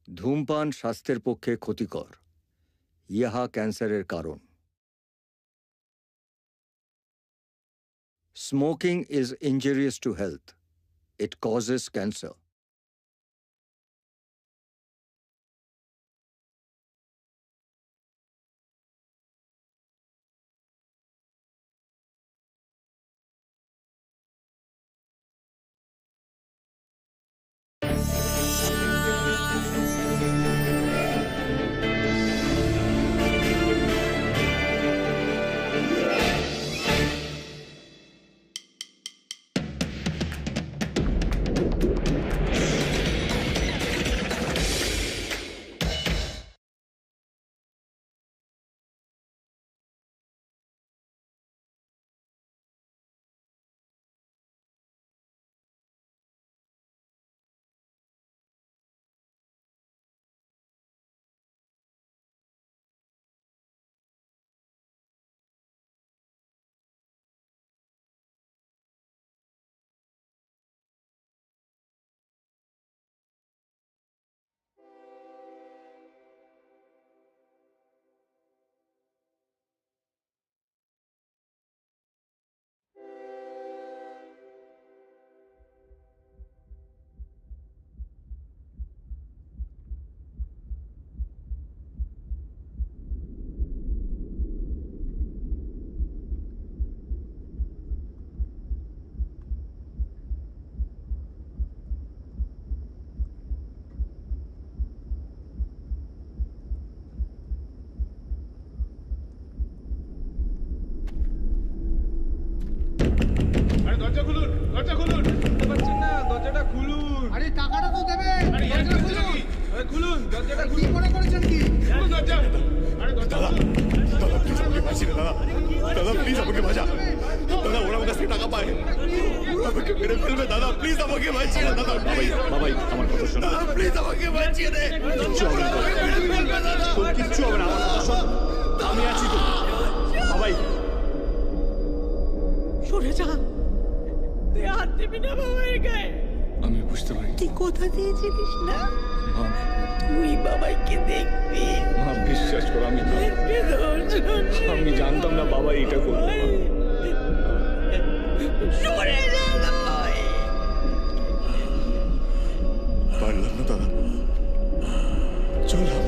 ধূমপান স্বাস্থ্যের পক্ষে ক্ষতিকর। ইহা ক্যান্সারের কারণ। Smoking is injurious to health. It causes cancer. দরজা খুলুন, দরজা খুলুন। বুঝতে পারছেন না, দরজাটা খুলুন। আরে টাকাটা তো দেবে। দরজাটা খুলুন। আরে খুলুন, দরজাটা কি খুলুন। মনে করেছেন কি? খুলুন দরজা। আরে দরজা খুলুন। দাদা প্লিজ আমাকে বাঁচিয়ে দাদা দাদা প্লিজ আমাকে বাঁচা দাদা ওরা আমার কাছ থেকে টাকা পায় আমাকে মেরে ফেলবে দাদা প্লিজ আমাকে বাঁচিয়ে দে দাদা বাবাই বাবাই আমার কথা শোন দাদা প্লিজ আমাকে বাঁচিয়ে দে কিচ্ছু হবে না মেরে ফেলবে দাদা তোর কিচ্ছু হবে না আমার কথা শোন আমি আছি তো বাবাই সরে যা, তুই হাত দিবি না বাবার গায়ে। আমি বুঝতে পারি তুই কথা দিয়েছিলিস না, মা তুই বাবাইকে দেখবি। মা বিশ্বাস করো আমি জানতাম না বাবা এটা করবে সরে যা ভাই। পারলাম না দাদা চললাম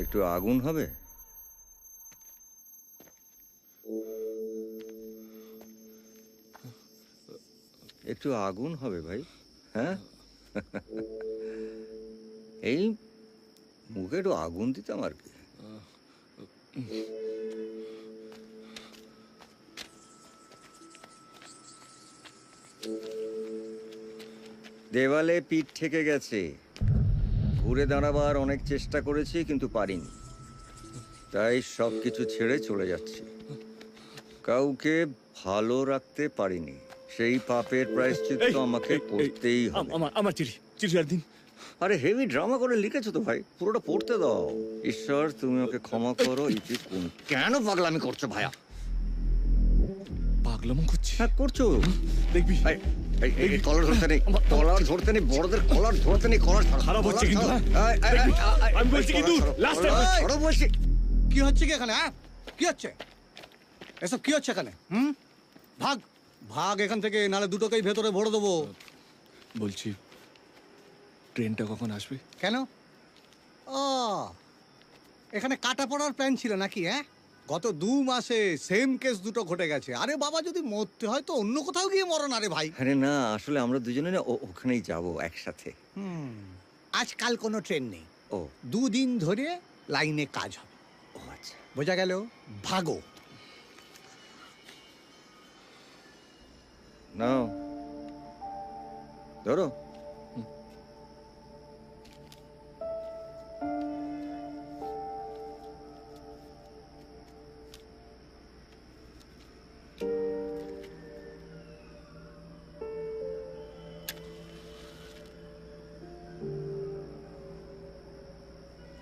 একটু আগুন হবে? একটু আগুন হবে ভাই, হ্যাঁ? এই মুখে একটু আগুন দিতাম আর কি। দেওয়ালে পিঠ ঠেকে গেছে। ঘুরে দাঁড়াবার অনেক চেষ্টা করেছি কিন্তু পারিনি, তাই সব কিছু ছেড়ে চলে যাচ্ছি। কাউকে ভালো রাখতে পারিনি, সেই পাপের প্রায়শ্চিত্ত আমাকে করতেই হবে। আমার চিঠি আর দিন। আরে হেভি ড্রামা করে লিখেছো তো ভাই, পুরোটা পড়তে দাও। ঈশ্বর তুমি ওকে ক্ষমা করো। কেন পাগলামি করছো ভাইয়া? পাগলামো করছি? হ্যাঁ করছো। দেখবি কলার ধরতে নেই, কলার ধরতে নেই, বড়দের কলার ধরতে নেই, কলার খারাপ হচ্ছে কিন্তু আমি বলছি কিন্তু লাস্ট টাইম বলছি। কি হচ্ছে কি এখানে? হ্যাঁ কি হচ্ছে এসব? কি হচ্ছে এখানে? ভাগ ভাগ এখান থেকে, নালে দুটোকেই ভেতরে ভরে দেবো। বলছি ট্রেনটা কখন আসবে? কেন? ও এখানে কাটা পড়ার প্ল্যান ছিল নাকি? হ্যাঁ গত 2 মাসে সেম কেস দুটো ঘটে গেছে। আরে বাবা যদি মরতে হয় তো অন্য কোথাও গিয়ে মরো না রে ভাই। আরে না, আসলে আমরা দুজনে না ওখানেই যাবো একসাথে। আজকাল কোনো ট্রেন নেই। ও 2 দিন ধরে লাইনে কাজ হবে। ও আচ্ছা, বোঝা গেল? ভাগো। নাও ধরো।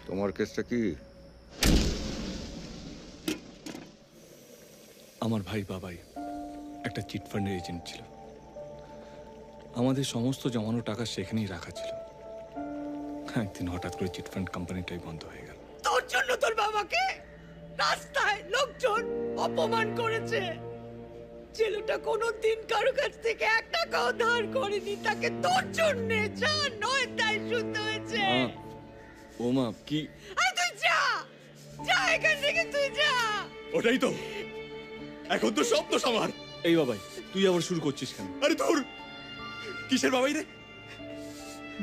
তোমার কেসটা কি? আমার ভাই বাবাই একটা চিটফান্ডের এজেন্ট ছিল। আমাদের সমস্ত জমানো টাকা সেখানেই রাখা ছিল। একদিন হঠাৎ করে চিটফান্ড কোম্পানিটাই বন্ধ হয়ে গেল। তোর জন্য তোর বাবাকে রাস্তায় লোকজন অপমান করেছে। ছেলেটা কোনোদিন কারো কাছ থেকে 1 টাকাও ধার করেনি, তাকে তোর জন্য যা নয় তাই শুনতে হয়েছে। ও মা, কি? আরে তুই যা, যা এখান থেকে, তুই যা। ওটাই তো, এখন তো সব দোষ আমার। এই বাবাই, তুই আবার শুরু করছিস কেন? আরে তোর কিসের বাবাই রে?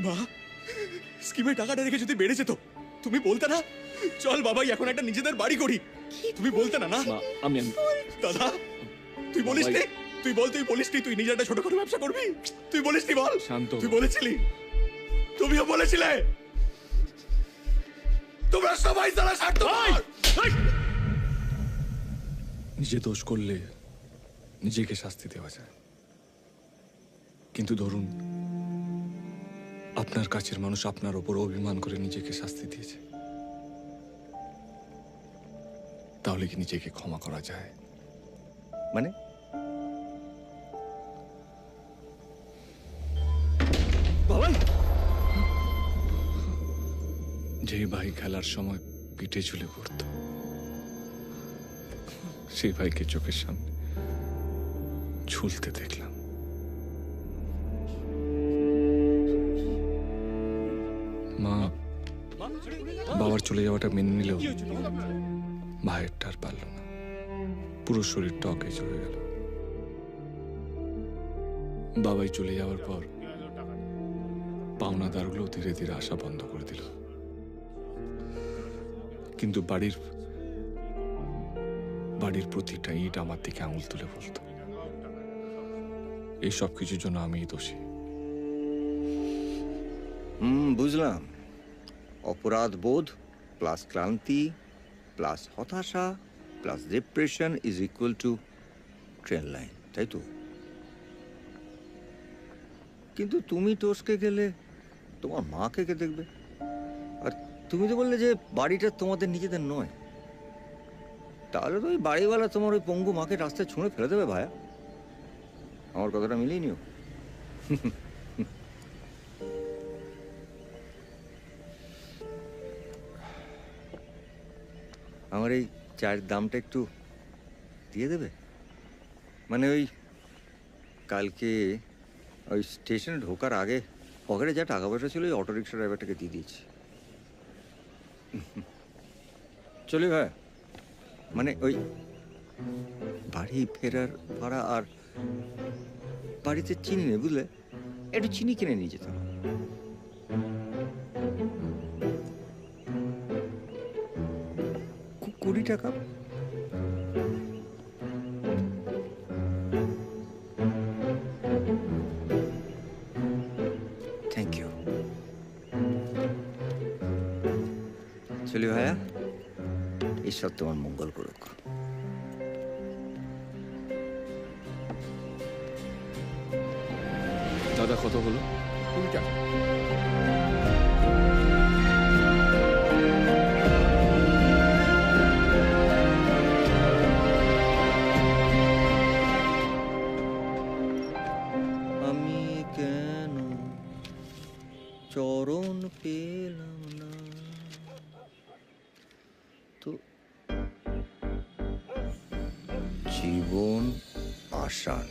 মা স্কিমে টাকাটা রেখে যদি বেড়েছে তো তুমি বলতে না, চল বাবাই এখন একটা নিজেদের বাড়ি করি। তুমি বলতে না? না মা, আমি দাদা, তুই বলিস নি? তুই বল, তুই বলিস নি তুই নিজে একটা ছোটখাটো ব্যবসা করবি? তুই বলিস নি? বল। শান্ত হ। তুই বলেছিলি, তুমিও বলেছিলে। তোমরা সবাই যারা স্বার্থপর। নিজে দোষ করলে নিজেকে শাস্তি দেওয়া যায়, কিন্তু ধরুন আপনার কাছের মানুষ আপনার ওপর অভিমান করে নিজেকে শাস্তি দিয়েছে, তাহলে কি নিজেকে ক্ষমা করা যায়? মানে বাবাই, যে ভাই খেলার সময় পিঠে ঝুলে পড়ত, সেই ভাইকে চোখের সামনে ঝুলতে দেখলাম। মা বাবার চলে যাওয়াটা মেনে নিলেও ভাইয়েরটা আর পারল না। পুরো শরীর টকে চড়ে গেল। বাবাই চলে যাওয়ার পর পাওনাদারগুলো ধীরে ধীরে আসা বন্ধ করে দিল, কিন্তু বাড়ির প্রতিটা ইট আমার দিকে আঙুল তুলে বলতো এই সব কিছুর জন্য আমিই দোষী। বুঝলাম। অপরাধ বোধ প্লাস ক্লান্তি প্লাস হতাশা plus depression is equal to train line, তাই তো? কিন্তু তুমি টসকে গেলে তোমার মাকে কে দেখবে? আর তুমি তো বললে যে বাড়িটা তোমাদের নিজেদের নয়, তাহলে তো ওই বাড়িওয়ালা তোমার ওই পঙ্গু মাকে রাস্তায় ছুঁড়ে ফেলে দেবে ভায়া। আমার কথাটা মিলিয়ে নিও। আমার এই চায়ের দামটা একটু দিয়ে দেবে? মানে ওই কালকে ওই স্টেশনে ঢোকার আগে পকেটে যা টাকা পয়সা ছিল ওই অটো রিক্সা ড্রাইভারটাকে দিয়ে দিয়েছি। চলি ভাই, মানে ওই বাড়ি ফেরার ভাড়া আর বাড়িতে চিনি নেই, বুঝলে? একটু চিনি কিনে নিয়ে যেতাম। $20। Thank you. চলি ভাইয়া, ঈশ্বর তোমার মঙ্গল করুক। দাদা কত হলো? 20 টাকা। আমি কেন চরণ পেলাম না, তো জীবন আসান।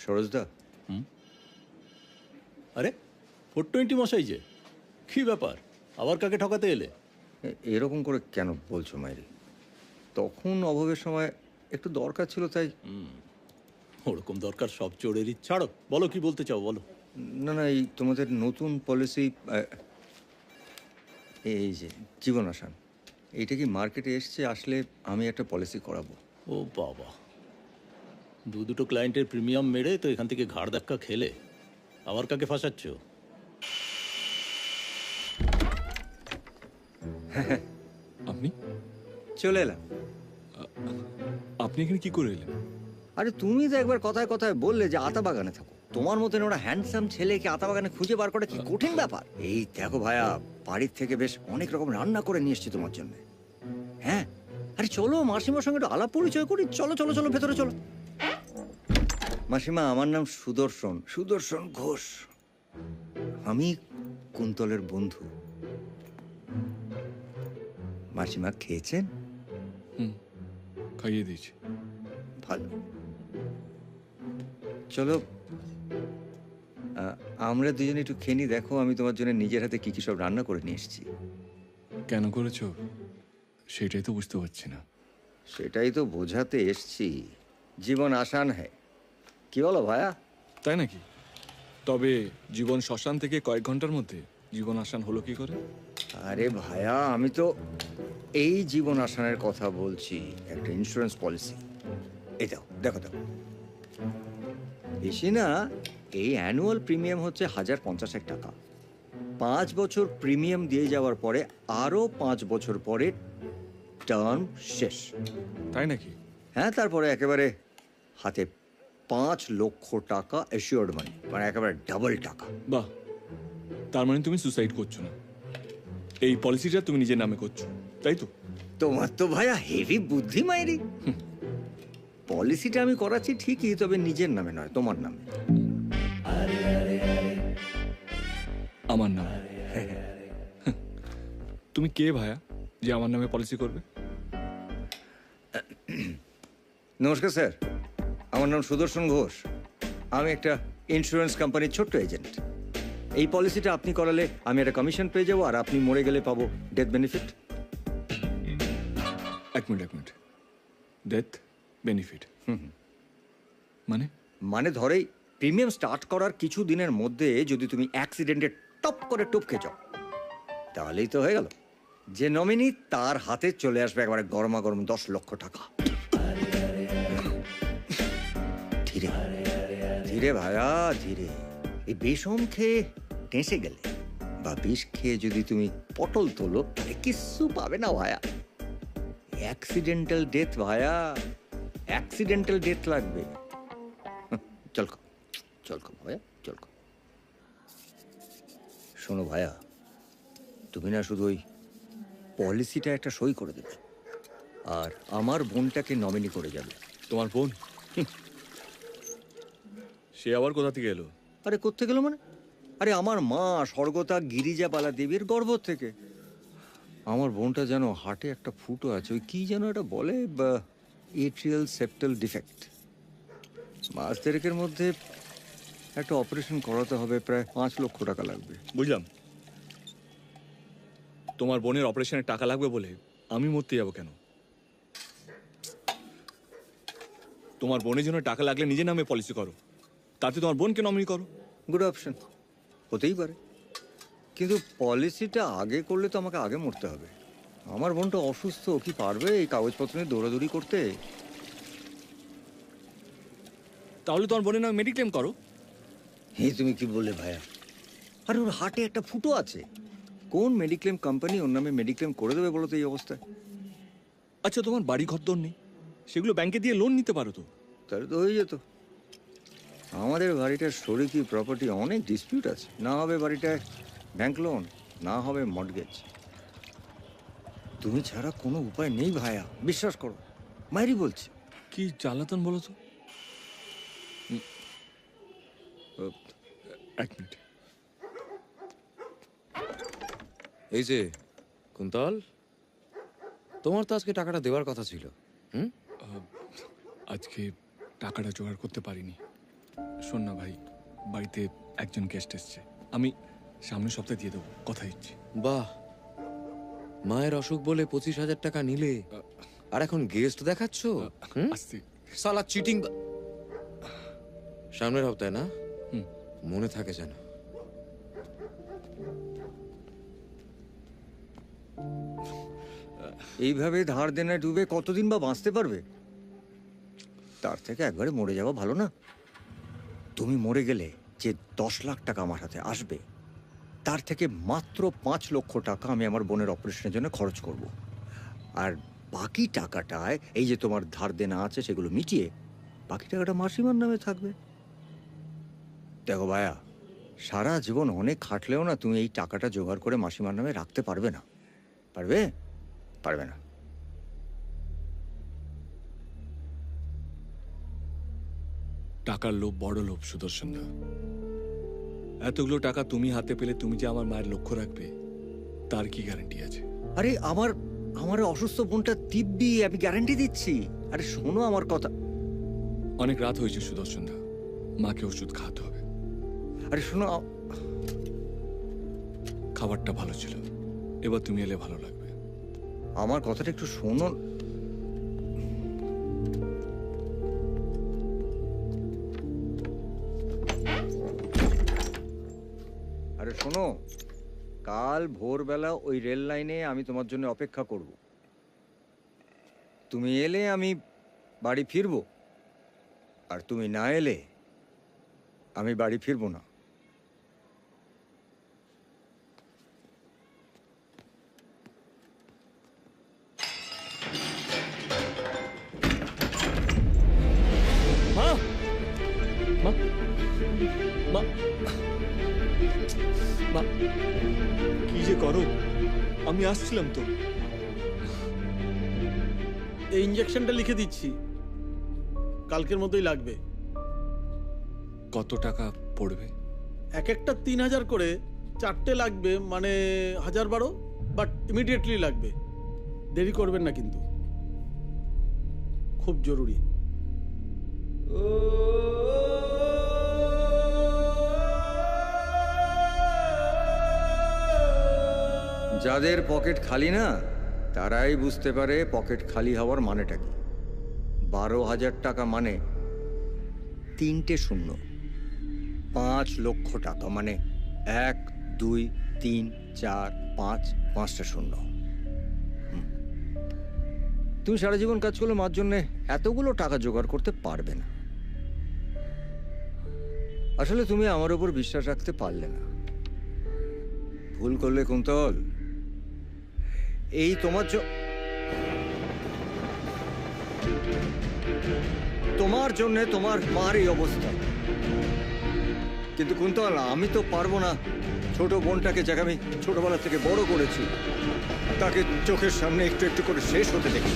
সরোজদা, আরে 420 মশাই যে, কি ব্যাপার? আবার কাকে ঠকাতে এলে? এরকম করে কেন বলছো মাইরি? তখন অভাবের সময় একটু দরকার ছিল, তাই। ওরকম দরকার সব চোরেরই। ছাড়ো, বলো কি বলতে চাও, বলো। না না, এই তোমাদের নতুন পলিসি, এই যে জীবন আসান, এইটা কি মার্কেটে এসছে? আসলে আমি একটা পলিসি করাবো। ও বাবা, দুটো ক্লায়েন্টের প্রিমিয়াম মেরে তো এখান থেকে ঘাড় ধাক্কা খেলে আবার কাকে ফাঁসাচ্ছ? আপনি? চলে এলাম। আপনি এখানে কি করে এলেন? আরে তুমি তো একবার কথায় কথায় বললে যে আতা বাগানে থাকো। তোমার মতন ওরা হ্যান্ডসাম ছেলেকে আতা বাগানে খুঁজে বার করা কি কঠিন ব্যাপার? এই দেখো ভাইয়া, বাড়ির থেকে বেশ অনেক রকম রান্না করে নিয়ে এসছি তোমার জন্য। হ্যাঁ, আরে চলো মাসিমার সঙ্গে একটু আলাপ পরিচয় করি। চলো চলো চলো, ভেতরে চলো। মাসিমা, আমার নাম সুদর্শন, সুদর্শন ঘোষ। আমি কুন্তলের বন্ধু। মাসিমা খেয়েছেন? খাইয়ে দিয়েছি। ভালো, চলো আমরা দুজনে একটু খেয়ে নিই। দেখো আমি তোমার জন্য নিজের হাতে কি কি সব রান্না করে নিয়ে এসেছি। কেন করেছো সেটাই তো বুঝতে পারছি না। সেটাই তো বোঝাতে এসছি। জীবন আসান হ্যায়, কি বলো ভাইয়া? তাই নাকি? তবে জীবন শ্মশান থেকে কয়েক ঘন্টার মধ্যে জীবন আসান হলো কি করে? আরে ভাইয়া, আমি তো এই জীবন আসানের কথা বলছি, একটা ইন্স্যুরেন্স পলিসি। এই দাও, দেখো দাও। বেশি না, এই অ্যানুয়াল প্রিমিয়াম হচ্ছে 1050 টাকা। 5 বছর প্রিমিয়াম দিয়ে যাওয়ার পরে আরো 5 বছর পরে টার্ম শেষ। তাই নাকি? হ্যাঁ, তারপরে একেবারে হাতে 5 লক্ষ টাকা অ্যাসিওর্ড মানি, মানে একেবারে ডাবল টাকা। বাহ, তার মানে তুমি সুসাইড করছো না, এই পলিসিটা তুমি নিজের নামে করছো, তাই তো? তোমার তো ভাইয়া হেভি বুদ্ধি মাইরি। পলিসিটা আমি করাচ্ছি ঠিকই, তবে নিজের নামে নয়, তোমার নামে। আমার নাম? তুমি কে ভাইয়া যে আমার নামে পলিসি করবে? নমস্কার স্যার, আমার নাম সুদর্শন ঘোষ। আমি একটা ইন্স্যুরেন্স কোম্পানির ছোট্ট এজেন্ট। এই পলিসিটা আপনি করালে আমি একটা কমিশন পেয়ে যাবো, আর আপনি মরে গেলে পাবো ডেথ বেনিফিট। এক মিনিট, ডেথ বেনিফিট মানে? মানে ধরেই প্রিমিয়াম স্টার্ট করার কিছু দিনের মধ্যে যদি তুমি অ্যাক্সিডেন্টে টপ করে টপকে যাও, তাহলেই তো হয়ে গেল। যে নমিনি তার হাতে চলে আসবে একবারে গরমা গরম 10 লক্ষ টাকা। ধীরে ধীরে ভাইয়া, ধীরে। এই বিষম খেয়ে টেঁসে গেলে বা বিষ খেয়ে যদি তুমি পটল তোলো, তাহলে কিচ্ছু পাবে না ভাইয়া। অ্যাক্সিডেন্টাল ডেথ ভাইয়া, অ্যাক্সিডেন্টাল ডেথ লাগবে। চল চল ভাইয়া, চল। শোনো ভাইয়া, তুমি না শুধু ওই পলিসিটা একটা সই করে দেবে, আর আমার বোনটাকে নমিনি করে যাবে। তোমার বোন? সে আবার কোথা থেকে এলো? আরে কোত্থেকে গেল মানে? আরে আমার মা স্বর্গতা গিরিজাবালা দেবীর গর্ভ থেকে। আমার বোনটা যেন হার্টে একটা ফুটো আছে, ওই কি যেন এটা বলে, এট্রিয়াল সেপ্টাল ডিফেক্ট। 5 তারিখের মধ্যে একটা অপারেশন করাতে হবে, প্রায় 5 লক্ষ টাকা লাগবে। বুঝলাম। তোমার বোনের অপারেশনের টাকা লাগবে বলে আমি মরতে যাবো কেন? তোমার বোনের জন্য টাকা লাগলে নিজের নামে পলিসি করো, তাতে তোমার বোনকে নমিনি করো। গুড অপশন, হতেই পারে, কিন্তু পলিসিটা আগে করলে তো আমাকে আগে মরতে হবে। আমার বোনটা অসুস্থ, কি পারবে এই কাগজপত্র নিয়ে দৌড়াদৌড়ি করতে? তাহলে তোমার বোনের নামে মেডিক্লেম করো। তুমি কি বললে ভাইয়া? আরে ওর হার্টে একটা ফুটো আছে, কোন মেডিক্লেম কোম্পানি ওর নামে মেডিক্লেম করে দেবে বলো তো এই অবস্থায়? আচ্ছা, তোমার বাড়ি ঘরদোর নেই, সেগুলো ব্যাংকে দিয়ে লোন নিতে পারো তো। তাহলে তো হয়ে যেত। আমাদের বাড়িটার শরিকি প্রপার্টি অনেক ডিসপিউট আছে, না হবে বাড়িটায় ব্যাংক লোন, না হবে মর্টগেজ। তুমি ছাড়া কোনো উপায় নেই ভাইয়া, বিশ্বাস করো, মায়েরই বলছি। কি জ্বালাতন বলো তো। এক মিনিট। এই যে কুন্তল, তোমার তো আজকে টাকাটা দেওয়ার কথা ছিল। আজকে টাকাটা জোগাড় করতে পারিনি। শোন না ভাই, বাড়িতে একজন গেস্ট এসছে, আমি সামনের সপ্তাহে দিয়ে দেবো, কথা দিচ্ছি। বাহ, মায়ের অসুখ বলে 25,000 টাকা নিলে, আর এখন গেস্ট দেখাচ্ছ? আসছি। সালা চিটিং। সামনের সপ্তাহে না? মনে থাকে যেন। এইভাবে ধার দেনায় ডুবে কতদিন বা বাঁচতে পারবে? তার থেকে একবারে মরে যাওয়া ভালো না? তুমি মরে গেলে যে 10 লাখ টাকা আমার হাতে আসবে, তার থেকে মাত্র 5 লক্ষ টাকা আমি আমার বোনের অপারেশনের জন্য খরচ করব। আর বাকি টাকাটায় এই যে তোমার ধার দেনা আছে সেগুলো মিটিয়ে বাকি টাকাটা মাসিমার নামে থাকবে। দেখো ভাইয়া, সারা জীবন অনেক খাটলেও না তুমি এই টাকাটা জোগাড় করে মাসিমার নামে রাখতে পারবে না। পারবে? পারবে না। টাকার লোভ বড় লোভ সুদর্শন দা। এতগুলো টাকা তুমি হাতে পেলে তুমি যে আমার মায়ের লক্ষ্য রাখবে তার কি গ্যারান্টি আছে? আরে আমার অসুস্থ বোনটা দিব্যি, আমি গ্যারান্টি দিচ্ছি। আরে শোনো আমার কথা। অনেক রাত হয়েছে সুদর্শন দা, মাকে ওষুধ খাওয়াতে হবে। আরে শোনো, খাবারটা ভালো ছিল, এবার তুমি এলে ভালো লাগবে। আমার কথাটা একটু শোনো। আরে শোনো, কাল ভোরবেলা ওই রেল লাইনে আমি তোমার জন্য অপেক্ষা করব। তুমি এলে আমি বাড়ি ফিরবো, আর তুমি না এলে আমি বাড়ি ফিরবো না। মা মা মা মা, কি যে করো? আমি আসছিলাম তো। এই ইঞ্জেকশনটা লিখে দিচ্ছি, কালকের মতোই লাগবে। কত টাকা পড়বে? এক একটা 3000 করে, 4টে লাগবে, মানে 1012, বাট ইমিডিয়েটলি লাগবে। দেরি করবেন না কিন্তু, খুব জরুরি। যাদের পকেট খালি না তারাই বুঝতে পারে পকেট খালি হওয়ার মানেটা কি। 12,000 টাকা মানে 3টে শূন্য। 5 লক্ষ টাকা মানে 1, 2, 3, 4, 5, 5টা শূন্য। তুমি সারা জীবন কাজ করলে মার জন্য এতগুলো টাকা জোগাড় করতে পারবে না। আসলে তুমি আমার উপর বিশ্বাস রাখতে পারলে না। ভুল করলে কুন্তল। এই তোমার জন্য তোমার মার এই অবস্থা। কিন্তু কুন্তল, আমি তো পারবো না ছোট বোনটাকে, যাকে আমি ছোটবেলা থেকে বড় করেছি, তাকে চোখের সামনে একটু একটু করে শেষ হতে দেখি।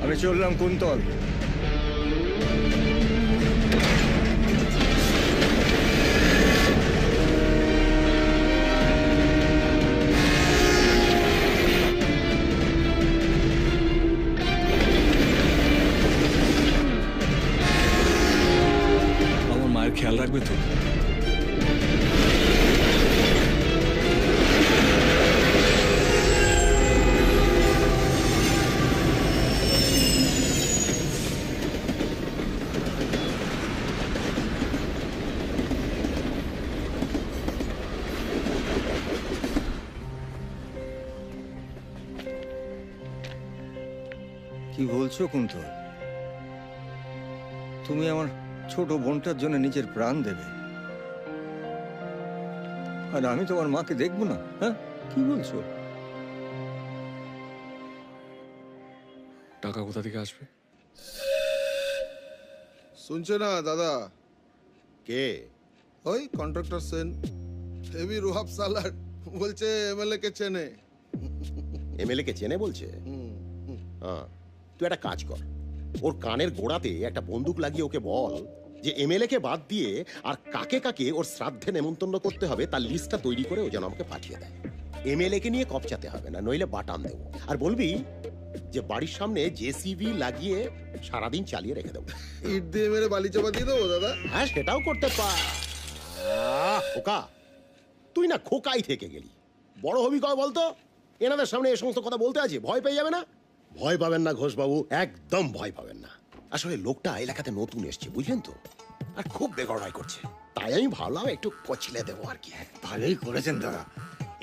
আমি চললাম কুন্তল। আমার মায়ের খেয়াল রাখবে তো? কি বলছো কুন্তল? তুমি আমার ছোট বোনটার জন্য নিজের প্রাণ দেবে, আর আমি তোমার মাকে দেখবো না? হ্যাঁ, কি বলছো? টাকা কোথা থেকে আসবে? শুনছে না দাদা? কে? ওই কন্ট্রাক্টর সেন, হেভি রুহাব সালার, বলছে এমএলএ কে চেনে। এমএলএ কে চেনে বলছে? হ্যাঁ, তুই একটা কাজ কর, ওর কানের গোড়াতে একটা বন্দুক লাগিয়ে ওকে বল যে এমএলএ কে বাদ দিয়ে আর কাকে কাকে ওর শ্রাদ্ধে নেমন্তন্ন করতে হবে তার লিস্টটা তৈরি করে ও যেন আমাকে পাঠিয়ে দেয়। এমএলএ কে নিয়ে কপচাতে হবে না, নইলে বাটাম দেবো। আর বলবি যে বাড়ির সামনে জেসিবি লাগিয়ে সারাদিন চালিয়ে রেখে দেবো। ইট দিয়ে মেরে বালি চাপা দিয়ে দেবো দাদা। হ্যাঁ, সেটাও করতে পার। খোকা, তুই না খোকাই থেকে গেলি, বড় হবি কয় বলতো? এনাদের সামনে এই সমস্ত কথা বলতে আছে, ভয় পেয়ে যাবে না? ভয় পাবেন না ঘোষবাবু, একদম ভয় পাবেন না। আসলে লোকটা এলাকাতে নতুন এসছে, বুঝলেন তো, আর খুব বেগড়াই করছে, তাই আমি ভাবলাম একটু কচলে দেবো আর কি। ভালোই করেছেন দাদা।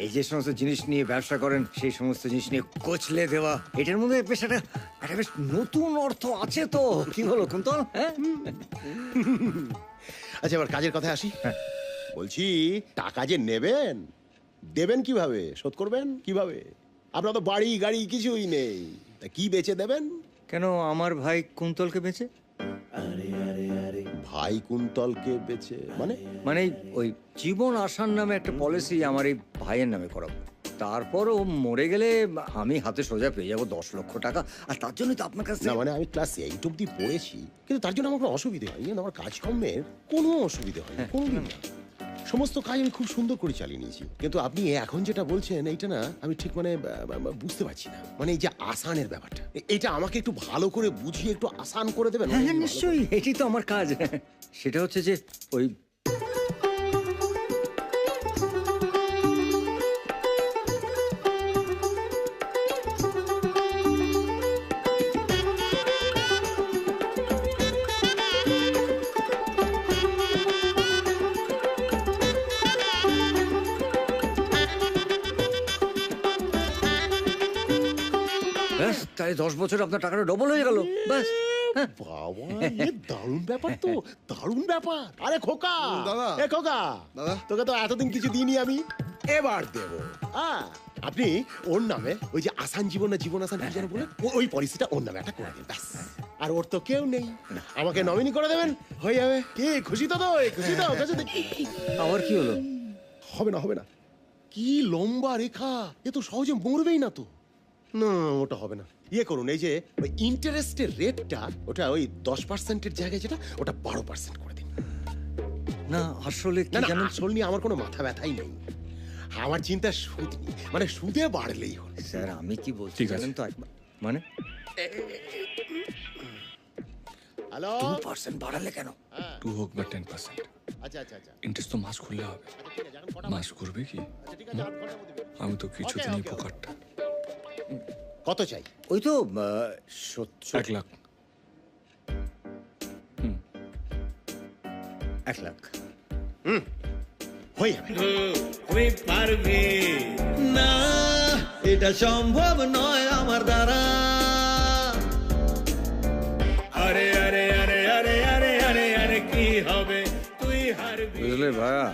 এই যে সমস্ত জিনিস নিয়ে ব্যবসা করেন, সেই সমস্ত জিনিস নিয়ে কচলে দেওয়া, এটার মধ্যে বেশ একটা বেশ নতুন অর্থ আছে তো। কি বলো কুন্তল? হ্যাঁ, আচ্ছা, এবার কাজের কথায় আসি। বলছি টাকা যে নেবেন, দেবেন কিভাবে, শোধ করবেন কিভাবে? আপনার তো বাড়ি গাড়ি কিছুই নেই, তা কি বেচে দেবেন? কেন আমার ভাই কুন্তলকে বেঁচে? ভাই কুন্তলকে বেচে মানে? মানে ওই জীবন আসার নামে একটা পলিসি আমার এই ভাইয়ের নামে করাবো। তারপর ও মরে গেলে আমি হাতে সোজা পেয়ে যাবো 10 লক্ষ টাকা। আর তার জন্যই তো আপনার কাছে না মানে আমি ক্লাস 8 অব্দি পড়েছি, কিন্তু তার জন্য আমার কোনো অসুবিধে হয়নি। আমার কাজকর্মের কোনো অসুবিধে হয়নি কোনোদিন না। সমস্ত কাজ আমি খুব সুন্দর করে চালিয়ে নিয়েছি। কিন্তু আপনি এখন যেটা বলছেন এইটা না আমি ঠিক মানে বুঝতে পারছি না। মানে এই যে আসানের ব্যাপারটা, এটা আমাকে একটু ভালো করে বুঝিয়ে একটু আসান করে দেবেন? হ্যাঁ নিশ্চয়ই, এটি তো আমার কাজ। সেটা হচ্ছে যে ওই ব্যাস, তাই 10 বছর আপনার টাকাটা ডবল হয়ে গেল। ব্যাস। বাবা, এ দারুণ ব্যাপার তো, দারুণ ব্যাপার। আরে খোকা, দাদা। এ খোকা, দাদা। তোকে তো এতদিন কিছু দিইনি আমি, এবার দেব। আপনি ওর নামে ওই যে আসান জীবন না জীবন আসান কি যেন বলে, ওই পলিসিটা ওর নামে একটা করে দিন ব্যাস। আর ওর তো কেউ নেই, আমাকে নমিনি করে দেবেন, হয়ে যাবে। কি খুশি তো? খুশি তো? আবার কি হলো? হবে না, হবে না। কি লম্বা রেখা, এ তো সহজে মরবেই না তো। না ওটা হবে না। ইয়ে করুন, এই যে ওই ইন্টারেস্টের রেটটা, ওটা ওই 10%-এর জায়গায় যেটা, ওটা 12% করে দিন। না আসলে কি না না, জানেন, আসল নিয়ে আমার কোনো মাথা ব্যথাই নেই। আমার চিন্তা সুদ নিয়ে, মানে সুদে বাড়লেই হল। স্যার আমি কি বলছি ঠিক আছে। জানেন তো একবার, মানে হ্যালো, 2% বাড়ালে কেন? 2 হোক বা 10%, আচ্ছা আচ্ছা আচ্ছা ইন্টারেস্ট তো মাস খুললে হবে। ঠিক আছে, এখন কটা মাস করবে কি? আচ্ছা ঠিক আছে, আধ ঘন্টার মধ্যে বেরোবো। আমি তো কিছুদিনই okay, okay. পোকারটা। কত চাই? ওই তো 1 লাখ। 1 লাখ হয়ে যাবে। তুমি পারবে না, এটা সম্ভব নয় আমার দ্বারা। আরে আরে আরে আরে আরে আরে আরে কি হবে, তুই হারবি। বুঝলে ভাইয়া,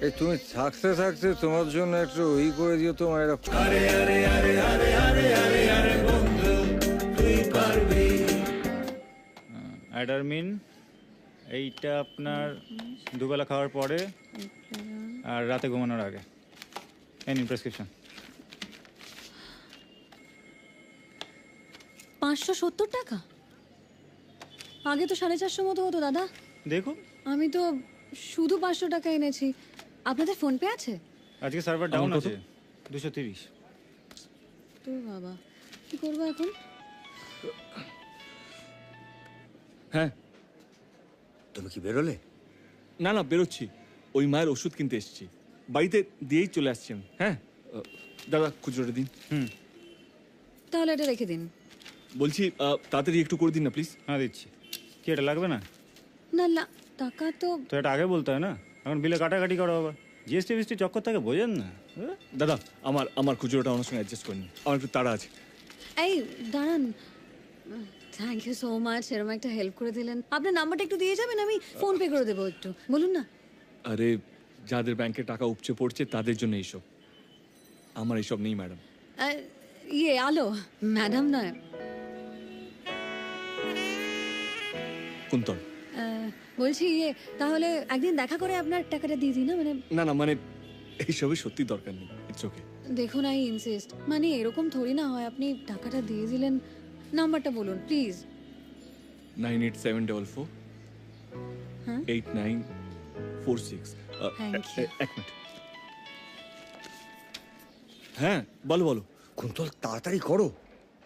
এই তুমি থাকতে থাকতে তোমার জন্য একটু ওই করে দিও, তোমার এরকম আরে আরে আরে আরে আরে আরে আরে বন্ধু তুই পারবি। অ্যাডারমিন এইটা আপনার দুবেলা খাওয়ার পরে আর রাতে ঘুমানোর আগে। এই নিন প্রেসক্রিপশন। 570 টাকা? আগে তো 450 মতো হতো দাদা। দেখুন আমি তো শুধু 500 টাকা এনেছি। আপনাদের ফোন পে আছে? আজকে সার্ভার ডাউন আছে, 230। তো বাবা, কি করবো এখন? হ্যাঁ, তুমি কি বেরোলে? না না বেরোচ্ছি, ওই মায়ের ওষুধ কিনতে এসেছি, বাড়িতে দিয়েই চলে আসছি আমি। হ্যাঁ দাদা খুচরোটা দিন। তাহলে এটা রেখে দিন। বলছি তাড়াতাড়ি একটু করে দিন না প্লিজ। হ্যাঁ দিচ্ছি। কি এটা লাগবে না? না না, টাকা তো তো এটা আগে বলতে হয় না, এখন বিলে কাটাকাটি করো আবার। জিএসটি ফিএসটি চক্কর থাকে, বোঝেন না? দাদা আমার খুচরোটা আমার সঙ্গে অ্যাডজাস্ট করে নিন, আমার একটু তাড়া আছে। এই দাঁড়ান, থ্যাংক ইউ সো মাচ, এরকম একটা হেল্প করে দিলেন। আপনার নাম্বারটা একটু দিয়ে যাবেন, আমি ফোন পে করে দেবো। একটু বলুন না। আরে যাদের ব্যাংকে টাকা উপচে পড়ছে তাদের জন্য এইসব, আমার এইসব নেই ম্যাডাম। ইয়ে আলো, ম্যাডাম নয়। কুন্তল। বলছি ইয়ে, তাহলে একদিন দেখা করে আপনার টাকাটা দিয়ে দিই না? মানে না না, মানে এইসবের সত্যি দরকার নেই, ইটস ওকে। দেখুন আই ইনসিস্ট, মানে এরকম থোড়ি না হয়। আপনি টাকাটা দিয়ে দিলেন, নাম্বারটা বলুন প্লিজ। 9874489446। Thank you. এক মিনিট। হ্যাঁ বলো বলো। কুন্তল তাড়াতাড়ি করো,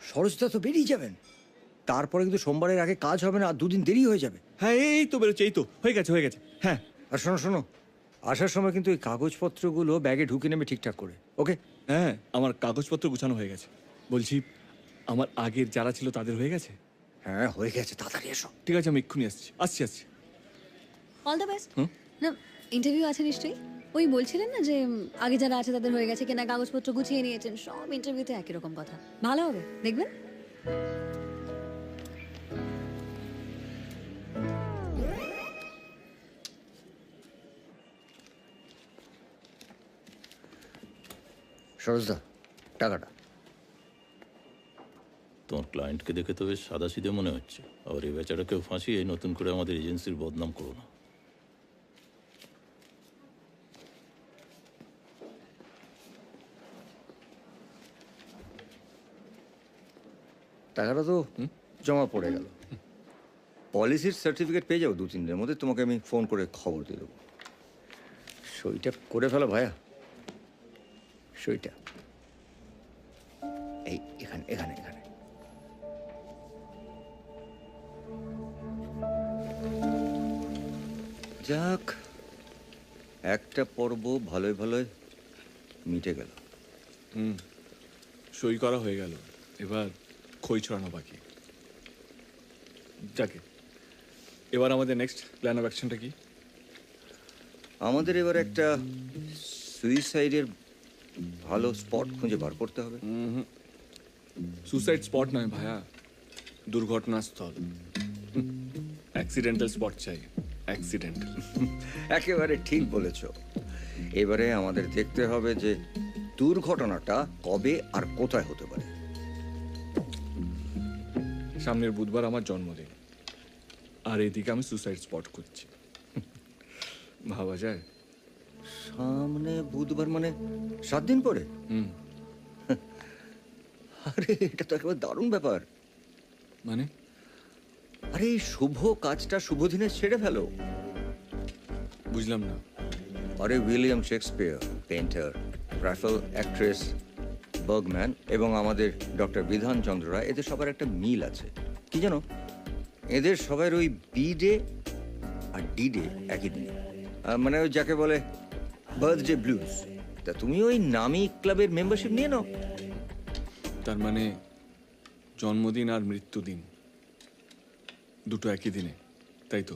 সরোজদা তো বেরিয়ে যাবেন, তারপরে কিন্তু সোমবারের আগে কাজ হবে না, আর 2 দিন দেরি হয়ে যাবে। হ্যাঁ এই তো বেরোচ্ছে, এই তো হয়ে গেছে হয়ে গেছে। হ্যাঁ আর শোনো শোনো, আসার সময় কিন্তু এই কাগজপত্রগুলো ব্যাগে ঢুকে নেবে ঠিকঠাক করে, ওকে? হ্যাঁ আমার কাগজপত্র গুছানো হয়ে গেছে। বলছি আমার আগের যারা ছিল তাদের হয়ে গেছে? হ্যাঁ হয়ে গেছে, তাড়াতাড়ি এসো। ঠিক আছে আমি এক্ষুনি আসছি আসছি আসছি। All the best. না, ইন্টারভিউ আছে নিশ্চয়ই? ওই বলছিলেন না যে আগে যারা আছে তাদের হয়ে গেছে কিনা, কাগজপত্র গুছিয়ে নিয়েছেন। সব ইন্টারভিউতে একই রকম কথা। ভালো হবে, দেখবেন। সরোজদা, টাকাটা। তোমার ক্লায়েন্টকে দেখে তো বেশ সাদা সিধে মনে হচ্ছে। আর এই বেচারাকেও ফাঁসিয়ে নতুন করে আমাদের এজেন্সির বদনাম করো না। টাকাটা তো জমা পড়ে গেল। পলিসির সার্টিফিকেট পেয়ে যাবো 2-3 দিনের মধ্যে। তোমাকে আমি ফোন করে খবর দিয়ে দেবো। সইটা করে ফেলো ভাইয়া, সইটা এই এখানে এখানে এখানে। যাক, একটা পর্ব ভালোই ভালোই মিটে গেল। সই করা হয়ে গেল, এবার খই ছড়ানো বাকি। যাকে, এবার আমাদের নেক্সট প্ল্যান অফ অ্যাকশনটা কি? আমাদের এবার একটা সুইসাইডের ভালো স্পট খুঁজে বার করতে হবে। সুসাইড স্পট নয় ভাইয়া, দুর্ঘটনাস্থল। অ্যাক্সিডেন্টাল স্পট চাই, অ্যাক্সিডেন্টাল। একেবারে ঠিক বলেছ। এবারে আমাদের দেখতে হবে যে দুর্ঘটনাটা কবে আর কোথায় হতে পারে। সামনের বুধবার আমার জন্মদিন, আর এদিকে আমি সুসাইড স্পট করছি। ভাবা যায়? সামনে বুধবার মানে 7 দিন পরে? আরে এটা তো একেবারে দারুণ ব্যাপার। মানে? আরে এই শুভ কাজটা শুভ দিনে ছেড়ে ফেলো। বুঝলাম না। আরে William Shakespeare, painter, Raphael actress Bergman এবং আমাদের ডক্টর বিধান চন্দ্র রায়, এদের সবার একটা মিল আছে। কি জানো, এদের সবার ওই বি ডে আর ডি ডে একই দিন। মানে ওই যাকে বলে বার্থডে ব্লুজ। তা তুমি ওই নামী ক্লাবের মেম্বারশিপ নিয়ে নাও। তার মানে জন্মদিন আর মৃত্যুদিন দুটো একই দিনে, তাই তো?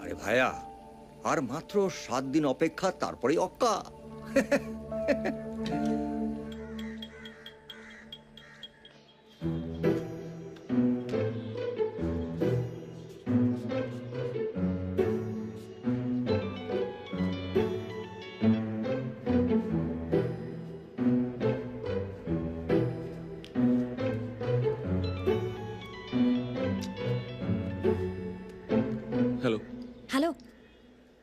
আরে ভাইয়া, আর মাত্র 7 দিন অপেক্ষা, তারপরেই অক্কা। হ্যালো। হ্যালো,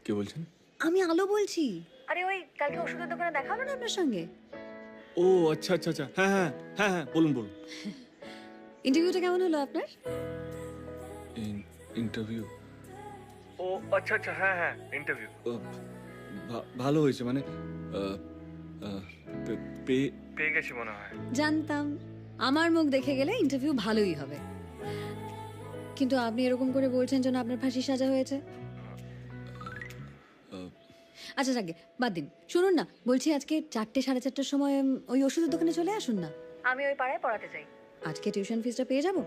কে বলছেন? আমি আলো বলছি। আরে ওই কালকে ওষুধের দোকানে দেখা হলো না আপনার সঙ্গে? ও আচ্ছা আচ্ছা আচ্ছা, হ্যাঁ হ্যাঁ হ্যাঁ হ্যাঁ, বলুন বলুন। ইন্টারভিউটা কেমন হলো আপনার? ইন্টারভিউ? ও আচ্ছা আচ্ছা, হ্যাঁ হ্যাঁ, ইন্টারভিউ ভালো হয়েছে। মানে পেয়ে গেছি মনে হয়। জানতাম আমার মুখ দেখে গেলে ইন্টারভিউ ভালোই হবে, কিন্তু আপনি এরকম করে বলছেন যেন আপনার ফাঁসি সাজা হয়েছে। আচ্ছা যাকে বাদ দিন। শুনুন না, বলছি আজকে 4টে 4:30টার সময় ওই ওষুধের দোকানে চলে আসুন না। আমি ওই পাড়ায় পড়াতে চাই। আজকে টিউশন ফিসটা পেয়ে যাব,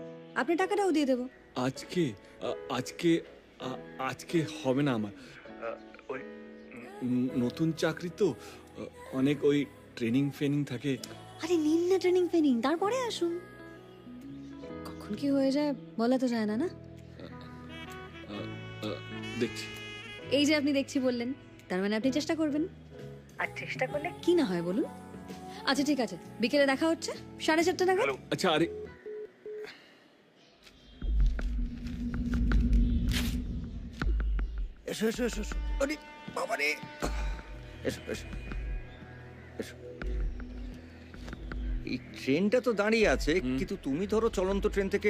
আপনি টাকাটাও দিয়ে দেবো। আজকে আজকে আজকে হবে না আমার। ওই নতুন চাকরি তো, অনেক ওই ট্রেনিং ফেনিং থাকে। আরে নিন না ট্রেনিং ফেনিং, তারপরে আসুন। কখন কি হয়ে যায় বলা তো যায় না, না? দেখছি। এই যে আপনি দেখছি বললেন, তার মানে আপনি চেষ্টা করবেন। আর চেষ্টা করলে কি না হয় বলুন? আচ্ছা ঠিক আছে, বিকেলে দেখা হচ্ছে 4:30 নাগাদ। আচ্ছা। আরে এসো এসো এসো এসো। আরে বাবা রে, এসো এসো এসো। এই ট্রেনটা তো দাঁড়িয়ে আছে, কিন্তু তুমি ধরো চলন্ত ট্রেন থেকে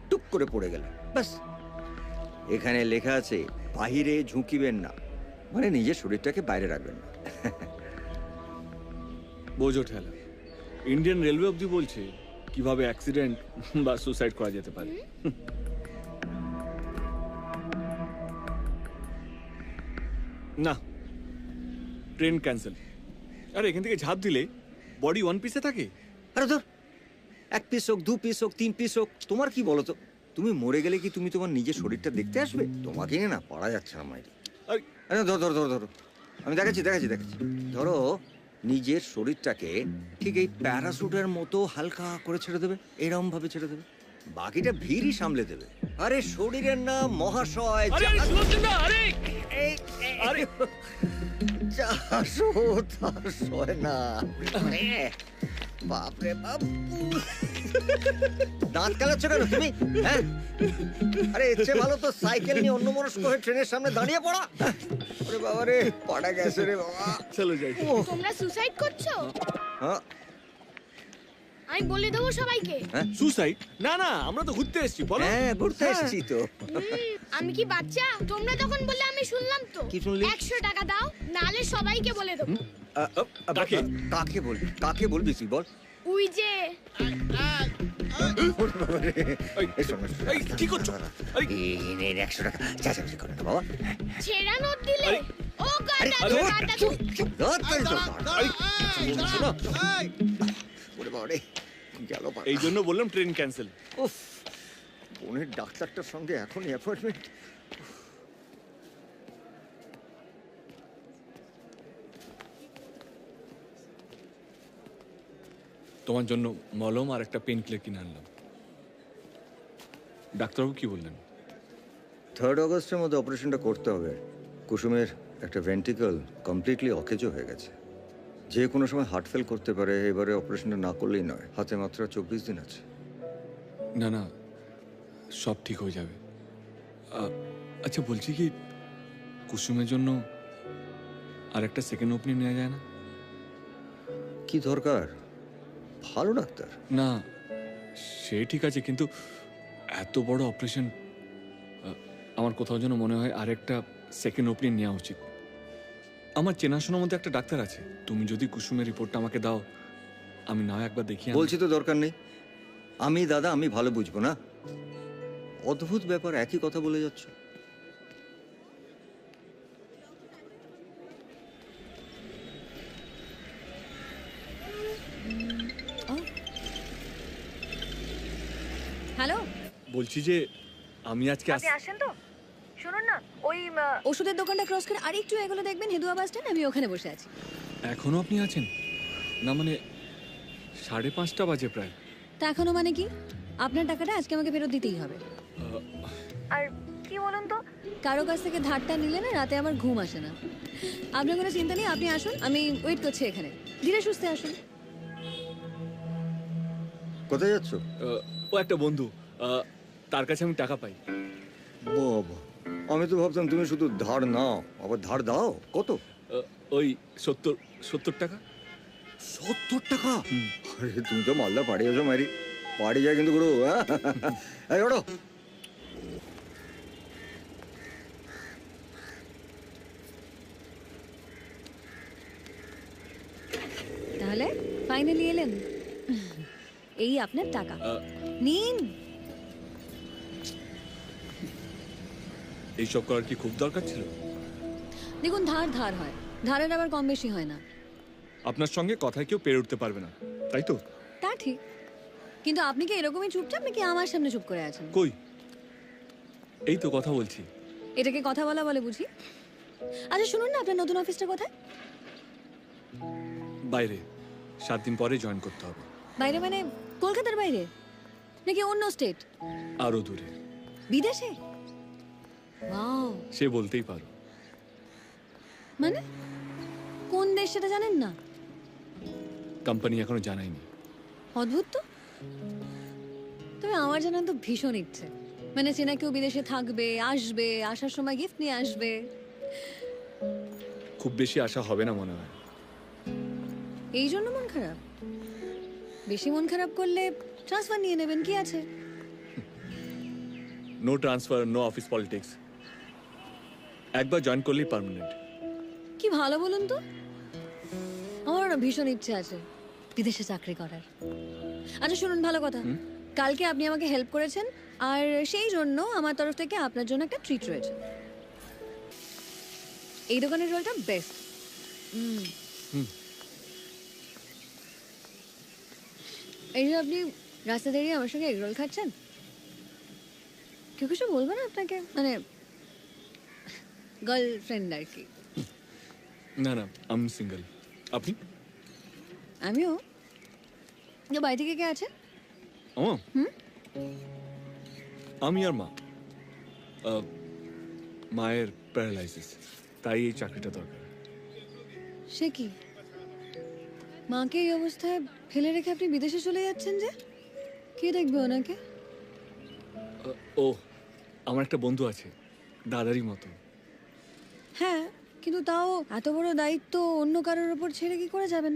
টুক করে পড়ে গেলে, ব্যাস। এখানে লেখা আছে বাহিরে ঝুঁকিবেন না, মানে নিজের শরীরটাকে বাইরে রাখবেন না। বোঝো ঠেলা। ইন্ডিয়ান রেলওয়ে অবধি বলছে কিভাবে অ্যাক্সিডেন্ট বা সুসাইড করা যেতে পারে। না, ট্রেন ক্যান্সেল। আরে এখান থেকে ঝাঁপ দিলে বডি 1 পিসে থাকে। আরে ধর, 1 পিস হোক, 2 পিস হোক, 3 পিস হোক, তোমার কি বলো তো? তুমি মরে গেলে কি তুমি তোমার নিজের শরীরটা দেখতে আসবে? তোমাকে না পারা যাচ্ছে না মাইরি। আরে ধরো ধরো ধরো ধরো, আমি দেখাচ্ছি দেখাচ্ছি দেখাচ্ছি। ধরো নিজের শরীরটাকে ঠিক এই প্যারাসুটের মতো হালকা করে ছেড়ে দেবে, এরকম ভাবে ছেড়ে দেবে, বাকিটা ভিড়ই সামলে দেবে। আরে শরীরের নাম মহাশয়। যা আসো তার সয় না। বাপরে বাপ, দাঁত কালাচ্ছ কেন তুমি? হ্যাঁ, আরে এর চেয়ে ভালো তো সাইকেল নিয়ে অন্য মনস্ক হয়ে ট্রেনের সামনে দাঁড়িয়ে পড়া। ওরে বাবা রে, পাড়া গেছে রে বাবা। চলো যাই। তোমরা সুসাইড করছো? হ্যাঁ, আমি বলে দেবো সবাইকে। সুসাইড? না না, আমরা তো ঘুরতে এসেছি। বলো। হ্যাঁ, ঘুরতে এসেছি তো। আমি কি বাচ্চা? তোমরা তখন বললে আমি শুনলাম তো। কি শুনলি? 100 টাকা দাও, নালে সবাইকে বলে দেবো। কাকে কাকে বলবি? কাকে বলবি তুই বল? উই যে কি করছো? 100 টাকা চাচামি করে না বাবা। ছেড়া নোট দিলে ও গাটা গাটা এই জন্য বললাম ট্রেন ক্যান্সেল। উফ, বোনের ডাক্তারটার সঙ্গে এখনই অ্যাপয়েন্টমেন্ট। তোমার জন্য মলম আর একটা পেন কিলার কিনে আনলাম। ডাক্তারবাবু কি বললেন? 3 অগস্টের মধ্যে অপারেশনটা করতে হবে। কুসুমের একটা ভেন্টিকল কমপ্লিটলি অকেজো হয়ে গেছে, যে কোনো সময় হার্ট ফেল করতে পারে। এবারে অপারেশনটা না করলেই নয়। হাতে মাত্র 24 দিন আছে। না না, সব ঠিক হয়ে যাবে। আচ্ছা বলছি কি, কুসুমের জন্য আর একটা সেকেন্ড ওপিনিয়ন নেওয়া যায় না? কি দরকার? ভালো ডাক্তার। না সে ঠিক আছে, কিন্তু এত বড় অপারেশন আমার কোথাও যেন মনে হয় আরেকটা সেকেন্ড ওপিনিয়ন নেওয়া উচিত। আমার চেনাশোনার মধ্যে একটা ডাক্তার আছে। তুমি যদি কুসুমের রিপোর্টটা আমাকে দাও, আমি না একবার দেখি। বলছি তো দরকার নেই। আমি দাদা, আমি ভালো বুঝবো না। অদ্ভুত ব্যাপার, একই কথা বলে যাচ্ছ। হ্যালো, বলছি যে আমি আজকে আপনি আসেন তো? শুনুন না, ওই ওষুধের দোকানটা ক্রস করে আরেকটু এগুলো দেখবেন, হেদুয়া বাস স্ট্যান্ড। আমি ওখানে বসে আছি। এখনো আপনি আছেন? না মানে 5:30 বাজে প্রায়। তা এখনো মানে কি? আপনার টাকাটা আজকে আমাকে ফেরত দিতেই হবে। আর কি বলুন তো, কারো কাছ থেকে ধারটা নিলে না রাতে আমার ঘুম আসে না। আপনার কোনো চিন্তা নেই, আপনি আসুন, আমি ওয়েট করছি এখানে। ধীরে সুস্থে আসুন। কোথায় যাচ্ছ? ও একটা বন্ধু, তার কাছে আমি টাকা পাই। বাবা, আমি তো ভাবতাম তুমি শুধু ধার নাও, আবার ধার দাও। কত? ওই 70 টাকা। 70 টাকা? আরে তুমি তো মালদা পাড়ি আছো মারি। পাড়ি যায় কিন্তু গুরু। এই ওঠো। তাহলে ফাইনালি এলেন। এই আপনার টাকা নিন। এইসব করার কি খুব দরকার ছিল? দেখুন, ধার ধার হয়, ধারের আবার কম বেশি হয় না। আপনার সঙ্গে কথায় কেউ পেরে উঠতে পারবে না, তাই তো? তা ঠিক, কিন্তু আপনি কি এরকমই চুপচাপ নাকি আমার সামনে চুপ করে আছেন? কই, এই তো কথা বলছি। এটাকে কথা বলা বলে বুঝি? আচ্ছা শুনুন না, আপনার নতুন অফিসটা কোথায়? বাইরে, 7 দিন পরে জয়েন করতে হবে। বাইরে মানে কলকাতার বাইরে নাকি অন্য স্টেট? আরো দূরে, বিদেশে? ওয়াও, সে বলতেই পারো। মানে কোন দেশ সেটা জানেন না? কোম্পানি এখনো জানায়নি। অদ্ভুত তো। তবে আমার জানার তো ভীষণ ইচ্ছে। মানে চেনা কেউ বিদেশে থাকবে, আসবে, আসার সময় গিফট নিয়ে আসবে। খুব বেশি আশা হবে না মনে হয়। এই জন্য মন খারাপ? বেশি মন খারাপ করলে ট্রান্সফার নিয়ে নেবেন, কি আছে? No transfer, no office politics. একবার জয়েন করলেই পার্মানেন্ট। কি ভালো বলুন তো। আমারও না ভীষণ ইচ্ছে আছে বিদেশে চাকরি করার। আচ্ছা শুনুন, ভালো কথা, কালকে আপনি আমাকে হেল্প করেছেন, আর সেই জন্য আমার তরফ থেকে আপনার জন্য একটা ট্রিট রয়েছে। এই দোকানের রোলটা বেস্ট। এই যে আপনি রাস্তা দাঁড়িয়ে আমার সঙ্গে এগরোল খাচ্ছেন, কেউ কিছু বলবে না আপনাকে? মানে গার্লফ্রেন্ড আর কি? না না, আমি সিঙ্গেল। আপনি? আমিও। বাড়ি থেকে কে আছে? আমি আর মা। মায়ের প্যারালাইসিস, তাই এই চাকরিটা দরকার। সে কি, মাকে এই অবস্থায় ফেলে রেখে আপনি বিদেশে চলে যাচ্ছেন যে? কে দেখবে ওনাকে? ও, আমার একটা বন্ধু আছে, দাদারই মতো। হ্যাঁ, কিন্তু তাও এত বড় দায়িত্ব অন্য কারোর ওপর ছেড়ে কি করে যাবেন?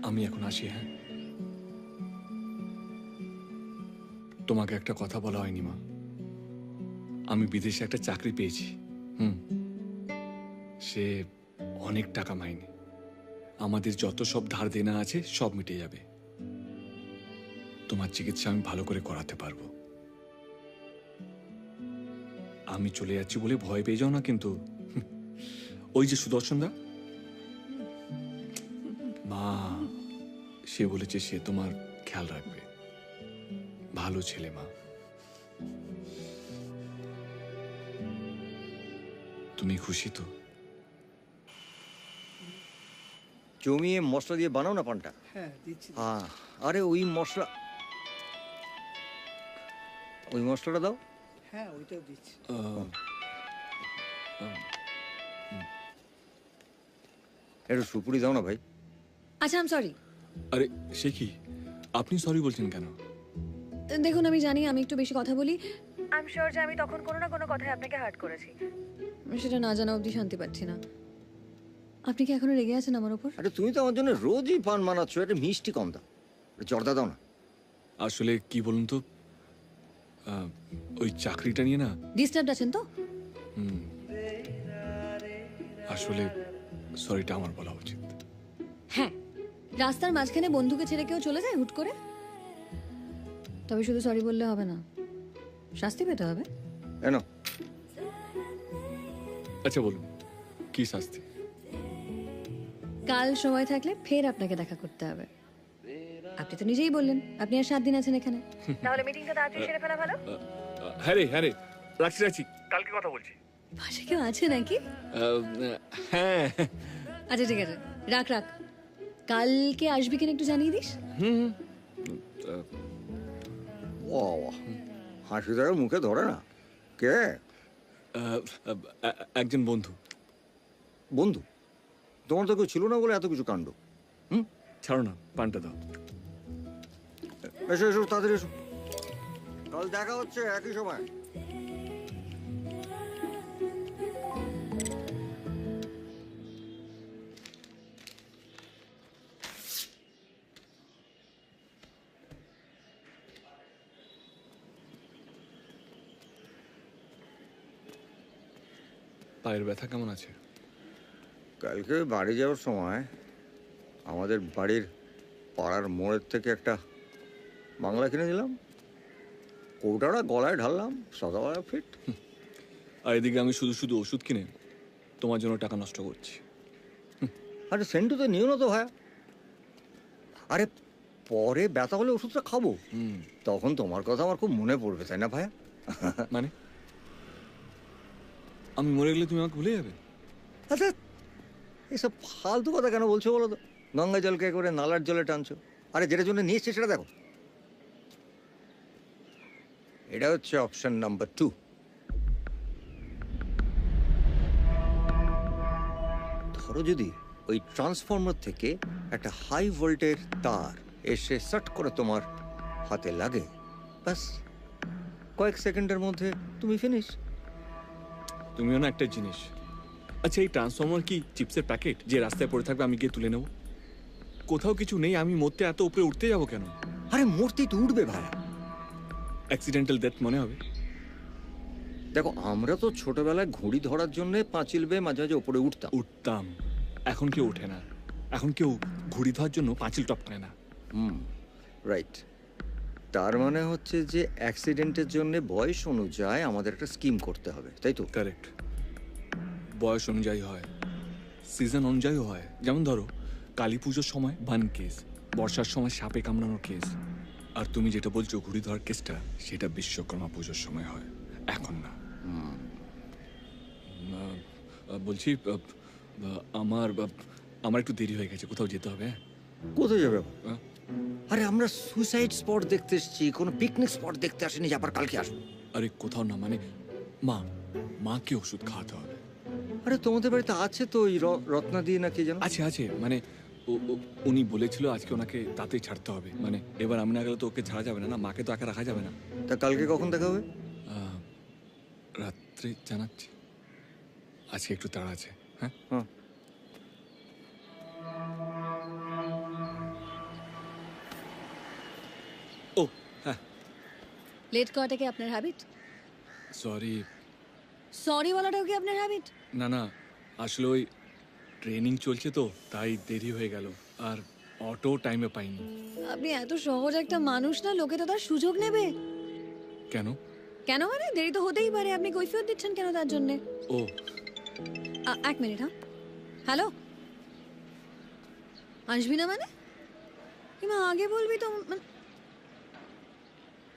আমি এখন আসি। হ্যাঁ, তোমাকে একটা কথা বলা হয়নি মা, আমি বিদেশে একটা চাকরি পেয়েছি। সে অনেক টাকা মাইনে, আমাদের যত সব ধার দেনা আছে সব মিটে যাবে। তোমার চিকিৎসা আমি ভালো করে করাতে পারবো। আমি চলে যাচ্ছি বলে ভয় পেয়ে যাও না কিন্তু। ওই যে সুদর্শন দা, মা, সে বলেছে সে তোমার খেয়াল রাখবে। ভালো ছেলে মা। তুমি খুশি তো? জমিয়ে মশলা দিয়ে বানাও না পানটা। হ্যাঁ দিচ্ছি। হ্যাঁ, আরে ওই মশলাটা দাও। হ্যাঁ ওইটাও দিচ্ছি। একটু সুপুরি দাও না ভাই। আচ্ছা, আম সরি। আরে সে কি, আপনি সরি বলছেন কেন? দেখুন, আমি জানি আমি একটু বেশি কথা বলি। আই এম শিওর যে আমি তখন কোনো না কোনো কথায় আপনাকে হার্ট করেছি। সেটা না জানা অবধি শান্তি পাচ্ছি না। আপনি কি এখনো রেগে আছেন আমার উপর? আরে তুমি তো আমার জন্য রোজই পান বানাচ্ছ, এটা মিষ্টি কম দাও, জর্দা দাও না। আসলে কি বলুন তো, ওই চাকরিটা নিয়ে না ডিস্টার্বড আছেন তো? আসলে সরিটা আমার বলা উচিত। হ্যাঁ, রাস্তার মাঝখানে বন্ধুকে ছেড়ে কেউ চলে যায় হুট করে? তবে শুধু সরি বললে হবে না, শাস্তি পেতে হবে। এনো। আচ্ছা বলুন, কি শাস্তি? কাল সময় থাকলে ফের আপনাকে দেখা করতে হবে। আপনি তো নিজেই বললেন আপনি আর 7 দিন আছেন এখানে। তাহলে মিটিংটা তাড়াতাড়ি সেরে ফেলা ভালো। হ্যাঁ রে, রাখছি, কালকে কথা বলছি। পাশে কেউ আছে নাকি? হ্যাঁ। আচ্ছা ঠিক আছে, রাখ। কালকে আসবি কিনা একটু জানিয়ে দিস। হাসি ধরে মুখে ধরে না। কে? একজন বন্ধু। বন্ধু? তোমার তো কেউ ছিল না বলে এত কিছু কাণ্ড। ছাড়ো না, পানটা দাও। এসো তাড়াতাড়ি এসো, কাল দেখা হচ্ছে একই সময়। পায়ের ব্যথা কেমন আছে? কালকে বাড়ি যাওয়ার সময় আমাদের বাড়ির পাড়ার মোড়ের থেকে একটা বাংলা কিনে দিলাম, কৌটাটা গলায় ঢাললাম, সকালবেলা ফিট। আর এদিকে আমি শুধু ওষুধ কিনে তোমার জন্য টাকা নষ্ট করছি। আরে সেন্টু তো নিও না তো ভাইয়া। আরে পরে ব্যথা হলে ওষুধটা খাবো, তখন তোমার কথা আমার খুব মনে পড়বে, তাই না ভাইয়া? মানে আমি মরে গেলে তুমি আমাকে ভুলে যাবে? আচ্ছা, এসব ফালতু কথা কেন বলছো বলো তো? গঙ্গা জলকে করে নালার জলে টানছো। আরে যেটার জন্য নিয়ে এসছে সেটা দেখো। এটা হচ্ছে অপশন নাম্বার 2। ধরো যদি ওই ট্রান্সফর্মার থেকে একটা হাই ভোল্টের তার এসে শর্ট করে তোমার হাতে লাগে, ব্যাস কয়েক সেকেন্ডের মধ্যে তুমি ফিনিশ। তুমিও না একটা জিনিস। আচ্ছা, এই ট্রান্সফর্মার কি চিপসের প্যাকেট যে রাস্তায় পড়ে থাকবে আমি গিয়ে তুলে নেব? কোথাও কিছু নেই, আমি মরতে এত উপরে উঠতে যাবো কেন? আরে মূর্তি তো উঠবে ভাই, অ্যাক্সিডেন্টাল ডেথ মনে হবে। দেখো, আমরা তো ছোটবেলায় ঘুড়ি ধরার জন্য পাঁচিল বেয়ে মাঝে মাঝে উপরে উঠতাম। এখন কেউ ওঠে না, এখন কেউ ঘুড়ি ধরার জন্য পাঁচিল টপকায় না। রাইট। তার মানে হচ্ছে যে অ্যাক্সিডেন্টের জন্য বয়স অনুযায়ী আমাদের একটা স্কিম করতে হবে, তাই তো? কারেক্ট। বয়স অনুযায়ী হয়, সিজন অনুযায়ী হয়। যেমন ধরো কালী পুজোর সময় বান কেস, বর্ষার সময় সাপে কামড়ানোর কেস, আর তুমি যেটা বলছো ঘুড়ি ধরার কেসটা, সেটা বিশ্বকর্মা পুজোর সময় হয়, এখন না। বলছি আমার একটু দেরি হয়ে গেছে, কোথাও যেতে হবে। কোথায় যাবে? আরে আমরা সুইসাইড স্পট দেখতে এসেছি, কোনো পিকনিক স্পট দেখতে আসেনি যে আবার কালকে আসবো। আরে কোথাও না, মানে মাকে ওষুধ খাওয়াতে হবে। আরে তোমাদের বাড়িতে আছে তো ওই রত্না দিয়ে না কি যেন? আছে আছে, মানে উনি বলেছিল আজকে ওনাকে তাতেই ছাড়তে হবে, মানে এবার আমি না গেলে তো ওকে ছাড়া যাবে না, না মাকে তো একা রাখা যাবে না। তা কালকে কখন দেখা হবে? রাত্রে জানাচ্ছি, আজকে একটু তাড়া আছে। হ্যাঁ হ্যাঁ। ও হ্যাঁ, লেট করাটা কি আপনার হ্যাবিট? সরি। সরি বলাটাও কি আপনার হ্যাবিট? না না, আসলে ওই ট্রেনিং চলছে তো তাই দেরি হয়ে গেল, আর অটো টাইমে পাইনি। আপনি এত সহজ একটা মানুষ না, লোকে তো তার সুযোগ নেবে। কেন? কেন মানে দেরি তো হতেই পারে, আপনি কৈফিয়ত দিচ্ছেন কেন তার জন্যে? ও এক মিনিট। হ্যাঁ হ্যালো, আসবি না মানে? কিংবা আগে বলবি তো মানে।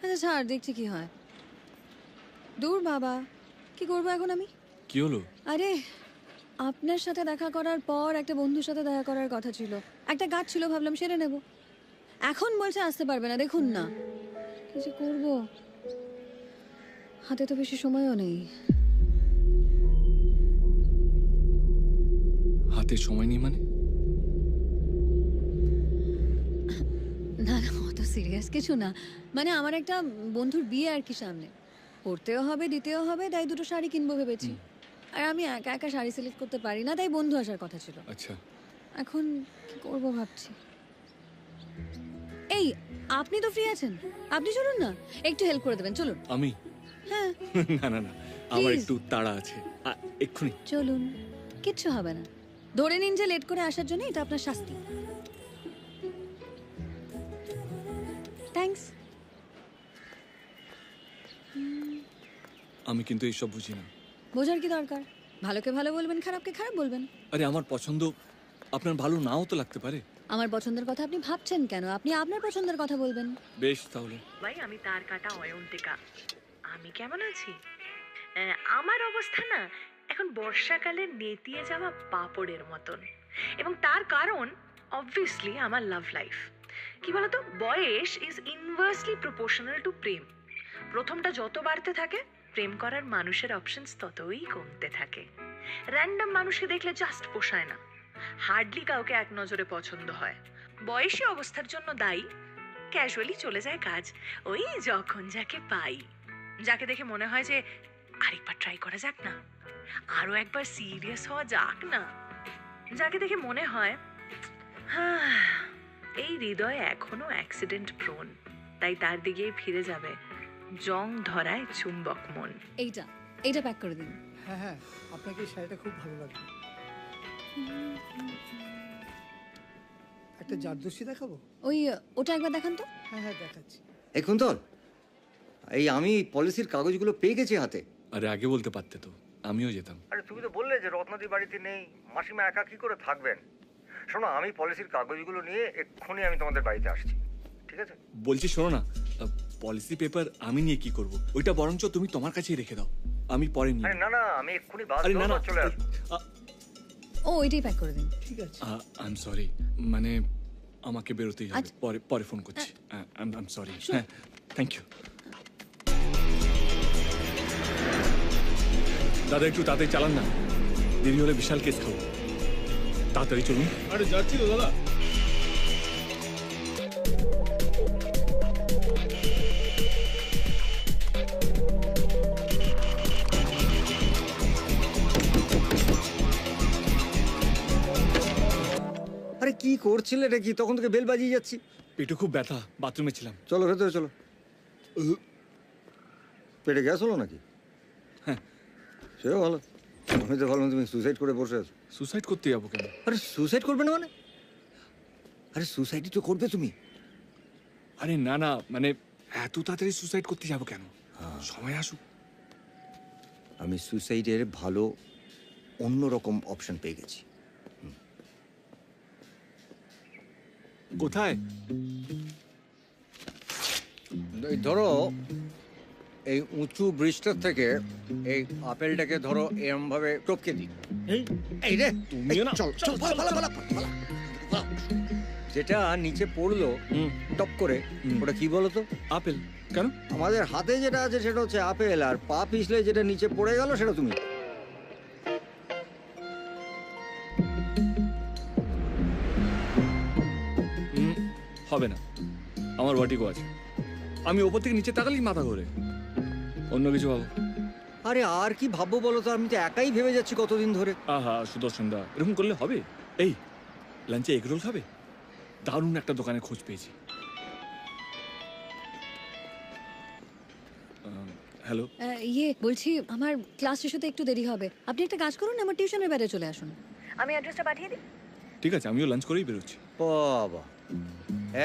আচ্ছা ছাড়, দেখছি কি হয়। দূর বাবা, কি করবো এখন আমি? কি হলো? আরে আপনার সাথে দেখা করার পর একটা বন্ধুর সাথে দেখা করার কথা ছিল, একটা কাজ ছিল, ভাবলাম সেরে নেব। এখন বলছে আসতে পারবে না, দেখুন না কি যে করবো, হাতে তো বেশি সময়ও নেই। হাতে সময় নেই মানে? না না, অত সিরিয়াস কিছু না, মানে আমার একটা বন্ধুর বিয়ে আর কি সামনে, পড়তেও হবে দিতেও হবে, তাই দুটো শাড়ি কিনবো ভেবেছি। আর আমি একা একা শাড়ি সিলেক্ট করতে পারি না, তাই বন্ধু আসার কথা ছিল। আচ্ছা, এখন কি করবো ভাবছি। এই আপনি তো ফ্রি আছেন, আপনি চলুন না, একটু হেল্প করে দেবেন, চলুন। আমি? হ্যাঁ না না না, আমার Please. একটু তাড়া আছে, এক্ষুনি। চলুন, কিচ্ছু হবে না। ধরে নিন যে লেট করে আসার জন্য এটা আপনার শাস্তি। থ্যাঙ্কস। আমি কিন্তু এইসব বুঝি না। বোঝার কি দরকার, ভালোকে ভালো বলবেন, খারাপকে খারাপ বলবেন। আরে আমার পছন্দ আপনার ভালো নাও তো লাগতে পারে। আমার পছন্দের কথা আপনি ভাবছেন কেন? আপনি আপনার পছন্দের কথা বলবেন। বেশ তাহলে। ভাই আমি তার কাটা অয়ন্তিকা। আমি কেমন আছি? আমার অবস্থা না এখন বর্ষাকালে নেতিয়ে যাওয়া পাপড়ের মতন, এবং তার কারণ অবভিয়াসলি আমার লাভ লাইফ। কি বলতো, বয়স ইজ ইনভার্সলি প্রপোর্শনাল টু প্রেম। প্রথমটা যত বাড়তে থাকে, প্রেম করার মানুষের অপশনস ততই কমতে থাকে। র্যান্ডম মানুষকে দেখলে জাস্ট পোষায় না, হার্ডলি কাউকে এক নজরে পছন্দ হয়। বয়সী অবস্থার জন্য দায়ী, ক্যাজুয়ালি চলে যায় কাজ। ওই যখন যাকে পাই, যাকে দেখে মনে হয় যে আরেকবার ট্রাই করা যাক না, আরো একবার সিরিয়াস হওয়া যাক না, যাকে দেখে মনে হয় এই হৃদয় এখনো অ্যাক্সিডেন্ট প্রোন, তাই তার দিকেই ফিরে যাবে জং ধরায় চুম্বক মন। এইটা প্যাক করে দিন। হ্যাঁ হ্যাঁ, আপনাকে এই শাড়িটা খুব ভালো লাগবে। একটা জারদস্যি দেখাবো? ওটা একবার দেখান তো। হ্যাঁ হ্যাঁ দেখাচ্ছি। এই কুন্তল, এই আমি পলিসির কাগজগুলো পেয়ে গেছি হাতে। আরে আগে বলতে পারতে তো, আমিও যেতাম। আরে তুমি তো বললে যে রত্নাদি বাড়িতে নেই, মাসিমা একা কি করে থাকবেন। শোনো, আমি পলিসির কাগজগুলো নিয়ে এক্ষুনি আমি তোমাদের বাড়িতে আসছি, ঠিক আছে? বলছি শোনো না, পলিসি পেপার আমি নিয়ে কি করব? ওইটা বরঞ্চ তুমি তোমার কাছেই রেখে দাও, আমি পরে নিয়ে। আরে না না, আমি এক্ষুনি বাস আরে না না, চলে আসবো। ওইটাই প্যাক করে দিন। ঠিক আছে। আই এম সরি, মানে আমাকে বেরোতেই হবে, পরে পরে ফোন করছি। I am sorry. হ্যাঁ, থ্যাংক ইউ দাদা, একটু তাড়াতাড়ি চালান না, দেরি হলে বিশাল কেস খাবো। তাড়াতাড়ি চলুন। আরে যাচ্ছি তো দাদা। আরে কি করছিলে রে? কি তখন থেকে বেল বাজিয়ে যাচ্ছি। পেটে খুব ব্যথা, বাথরুমে ছিলাম। চলো ভেতরে চলো। পেটে গ্যাস হলো নাকি? হ্যাঁ। সেও ভালো, আমি তো ভাবলাম তুমি সুসাইড করে বসে আছো। সুসাইড করতে যাবো কেন? আরে সুসাইড করবে না মানে? আরে সুসাইডই তো করবে তুমি। আরে না না, মানে এত তাড়াতাড়ি সুসাইড করতে যাবো কেন, সময় আসুক। আমি সুসাইডের ভালো অন্যরকম অপশন পেয়ে গেছি। কোথায়? ধরো এই উঁচু ব্রিজটার থেকে এই আপেলটাকে ধরো এরম ভাবে টপকে দিই। এই রে, তুমিও না। চল চল, পালা পালা পালা পালা। যেটা নিচে পড়লো টপ করে, ওটা কি বলো তো? আপেল। কেন? আমাদের হাতে যেটা আছে সেটা হচ্ছে আপেল, আর পা পিছলে যেটা নিচে পড়ে গেল সেটা তুমি। হবে না, আমার ওয়াটিকো আছে। আমি ওপর থেকে নিচে তাকালেই মাথা ঘোরে। অন্য কিছু ভাবো। আরে আর কি ভাববো বলো তো, আমি তো একাই ভেবে যাচ্ছি কতদিন ধরে। আহা সুদর্শন দা, এরকম করলে হবে? এই লাঞ্চে এগরোল খাবে? দারুণ একটা দোকানে খোঁজ পেয়েছি। হ্যালো, ইয়ে বলছি, আমার ক্লাস শেষ হতে একটু দেরি হবে। আপনি একটা কাজ করুন, আমার টিউশনের বাইরে চলে আসুন, আমি অ্যাড্রেসটা পাঠিয়ে দিই। ঠিক আছে, আমিও লাঞ্চ করেই বেরোচ্ছি। বাবা,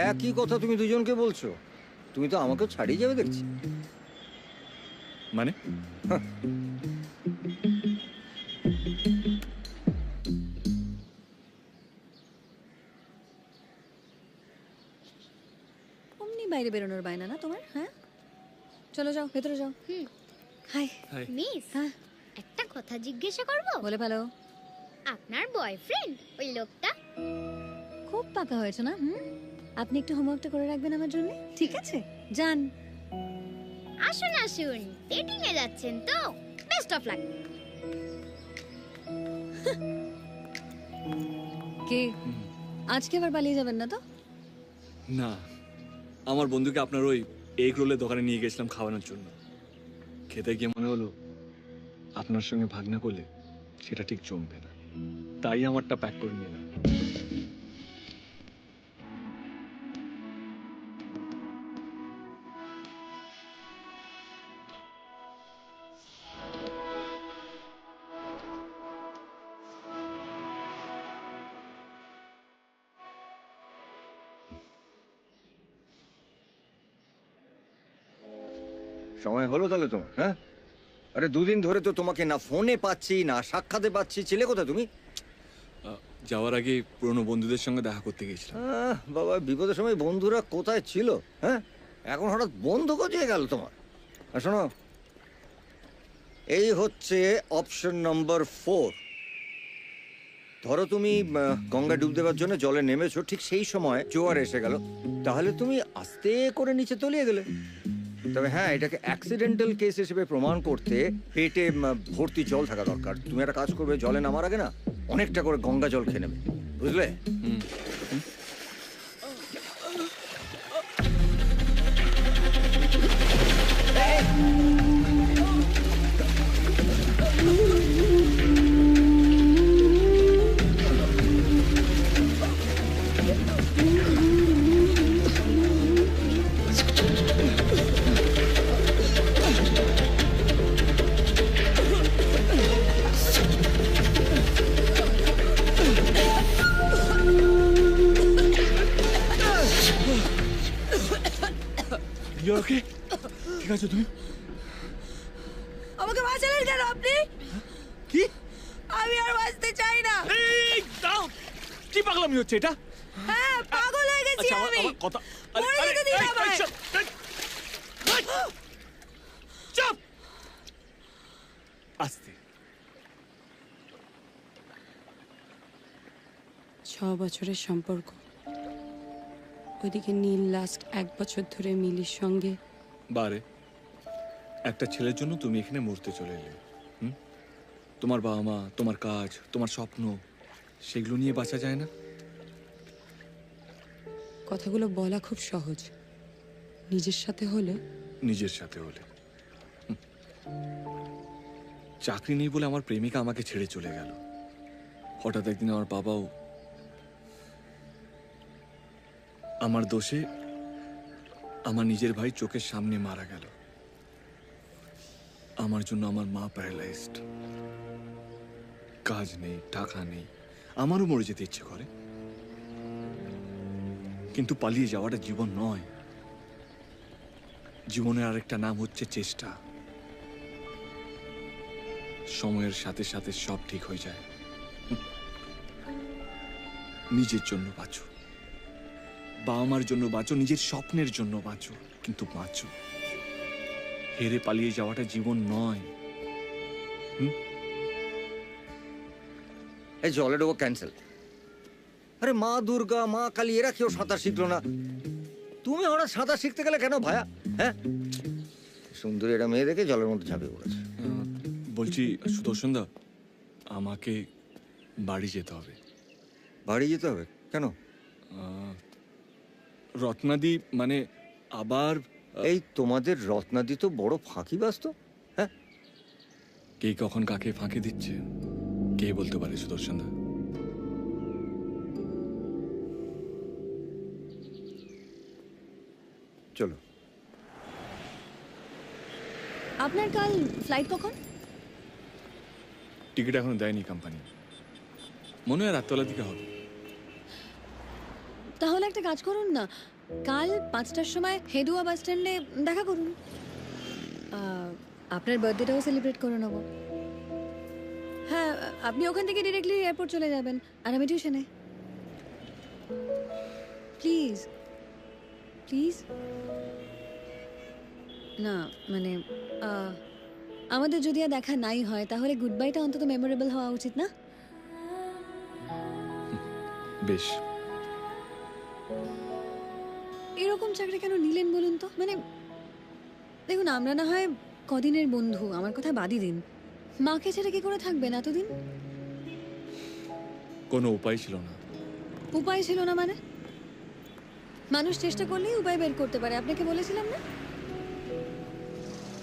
একই কথা তুমি দুজনকে বলছো। তুমি তো আমাকেও ছাড়িয়ে যাবে দেখছি। মানে? অমনি বাইরে বেরোনোর বায়না না তোমার? হ্যাঁ, চলো যাও, ভেতরে যাও। হাই। মিস, হ্যাঁ, একটা কথা জিজ্ঞাসা করব? বলে ভালো। আপনার বয়ফ্রেন্ড ওই লোকটা? খুব পাকা হয়েছে না? আপনি একটু হোমওয়ার্কটা করে রাখবেন আমার জন্য, ঠিক আছে? যান। আসুন আসুন, ডেটিং এ যাচ্ছেন তো? Best of luck. কে আজকে আবার পালিয়ে যাবেন না তো? না, আমার বন্ধুকে আপনার ওই এগ রোলের দোকানে নিয়ে গেছিলাম খাওয়ানোর জন্য। খেতে গিয়ে মনে হলো আপনার সঙ্গে ভাগ না করলে সেটা ঠিক জমবে না, তাই আমারটা প্যাক করে নিলাম। সময় হলো তাহলে তোমার? হ্যাঁ, আরে দুদিন ধরে তো তোমাকে না ফোনে পাচ্ছি না সাক্ষাতে পাচ্ছি। ছেলে কোথায় তুমি? যাওয়ার আগে পুরনো বন্ধুদের সঙ্গে দেখা করতে গেছিলাম। বাবা, বিপদের সময় বন্ধুরা কোথায় ছিল? হ্যাঁ, এখন হঠাৎ বন্ধু গজিয়ে গেল তোমার। আর শোনো, এই হচ্ছে অপশন নম্বর 4। ধরো তুমি গঙ্গা ডুব দেওয়ার জন্য জলে নেমেছো, ঠিক সেই সময় জোয়ার এসে গেল, তাহলে তুমি আস্তে করে নিচে তলিয়ে গেলে। তবে হ্যাঁ, এটাকে অ্যাক্সিডেন্টাল কেস হিসেবে প্রমাণ করতে পেটে ভর্তি জল থাকা দরকার। তুমি একটা কাজ করবে, জলে নামার আগে না অনেকটা করে গঙ্গা জল খেয়ে নেবে, বুঝলে? ওকে, ঠিক আছে তুমি? আমাকে বাঁচালেন কেন আপনি? কি? আমি আর বাঁচতে চাই না। এই দাও, কি পাগলামি হচ্ছে এটা? হ্যাঁ, পাগল হয়ে গেছি আমি। কথা মরে যেতে দিন আমায়। চুপ! আস্তে। 6 বছরের সম্পর্ক, ওইদিকে নীল লাস্ট 1 বছর ধরে মিলির সঙ্গে। বারে একটা ছেলের জন্য তুমি এখানে মরতে চলে এলে। তোমার বাবা মা, তোমার কাজ, তোমার স্বপ্ন, সেগুলো নিয়ে বাঁচা যায় না? কথাগুলো বলা খুব সহজ, নিজের সাথে হলে। নিজের সাথে হলে চাকরি নেই বলে আমার প্রেমিকা আমাকে ছেড়ে চলে গেল। হঠাৎ একদিন আমার বাবাও আমার দোষে আমার নিজের ভাই চোখের সামনে মারা গেল। আমার জন্য আমার মা প্যারালাইজড, কাজ নেই, টাকা নেই। আমারও মরে যেতে ইচ্ছে করে, কিন্তু পালিয়ে যাওয়াটা জীবন নয়। জীবনের আরেকটা নাম হচ্ছে চেষ্টা। সময়ের সাথে সাথে সব ঠিক হয়ে যায়। নিজের জন্য বাঁচো, বাবা মার জন্য বাঁচো, নিজের স্বপ্নের জন্য বাঁচো, কিন্তু বাঁচো। হেরে পালিয়ে যাওয়াটা জীবন নয়। এই জলে ডোবো ক্যান্সেল। আরে মা দুর্গা, মা কালী এরা কেউ সাঁতার শিখলো না, তুমি হঠাৎ সাঁতার শিখতে গেলে কেন ভায়া? হ্যাঁ, সুন্দরী একটা মেয়ে দেখে জলের মধ্যে ঝাঁপিয়ে পড়েছে। বলছি সুদর্শন দা, আমাকে বাড়ি যেতে হবে। বাড়ি যেতে হবে কেন? রত্নাদি মানে আবার এই তোমাদের রত্নাদি তো বড় ফাঁকিবাজ তো। হ্যাঁ, কে কখন কাকে ফাঁকি দিচ্ছে কে বলতে পারে সুদর্শন দা? চলো। আপনার কাল ফ্লাইট কখন? টিকিট এখনো দেয়নি কোম্পানি, মনে হয় রাততলার দিকে হবে। তাহলে একটা কাজ করুন না, কাল 5টার সময় হেদুয়া বাস স্ট্যান্ডে দেখা করুন। আপনার বার্থডেটাও সেলিব্রেট করে নেব। হ্যাঁ, আপনি ওখান থেকে ডিরেক্টলি এয়ারপোর্ট চলে যাবেন আর আমি টিউশনে। Please please. না মানে আমাদের যদি আর দেখা নাই হয় তাহলে গুড বাইটা অন্তত মেমোরেবল হওয়া উচিত না? বেশ। এরকম চাকরি কেন নিলেন বলুন তো? মানে দেখুন, আমরা না হয় কদিনের বন্ধু, আমার কথা বাদই দিন, মাকে ছেড়ে কি করে থাকবেন এতদিন? কোনো উপায় ছিল না। উপায় ছিল না মানে? মানুষ চেষ্টা করলেই উপায় বের করতে পারে, আপনাকে বলেছিলাম না?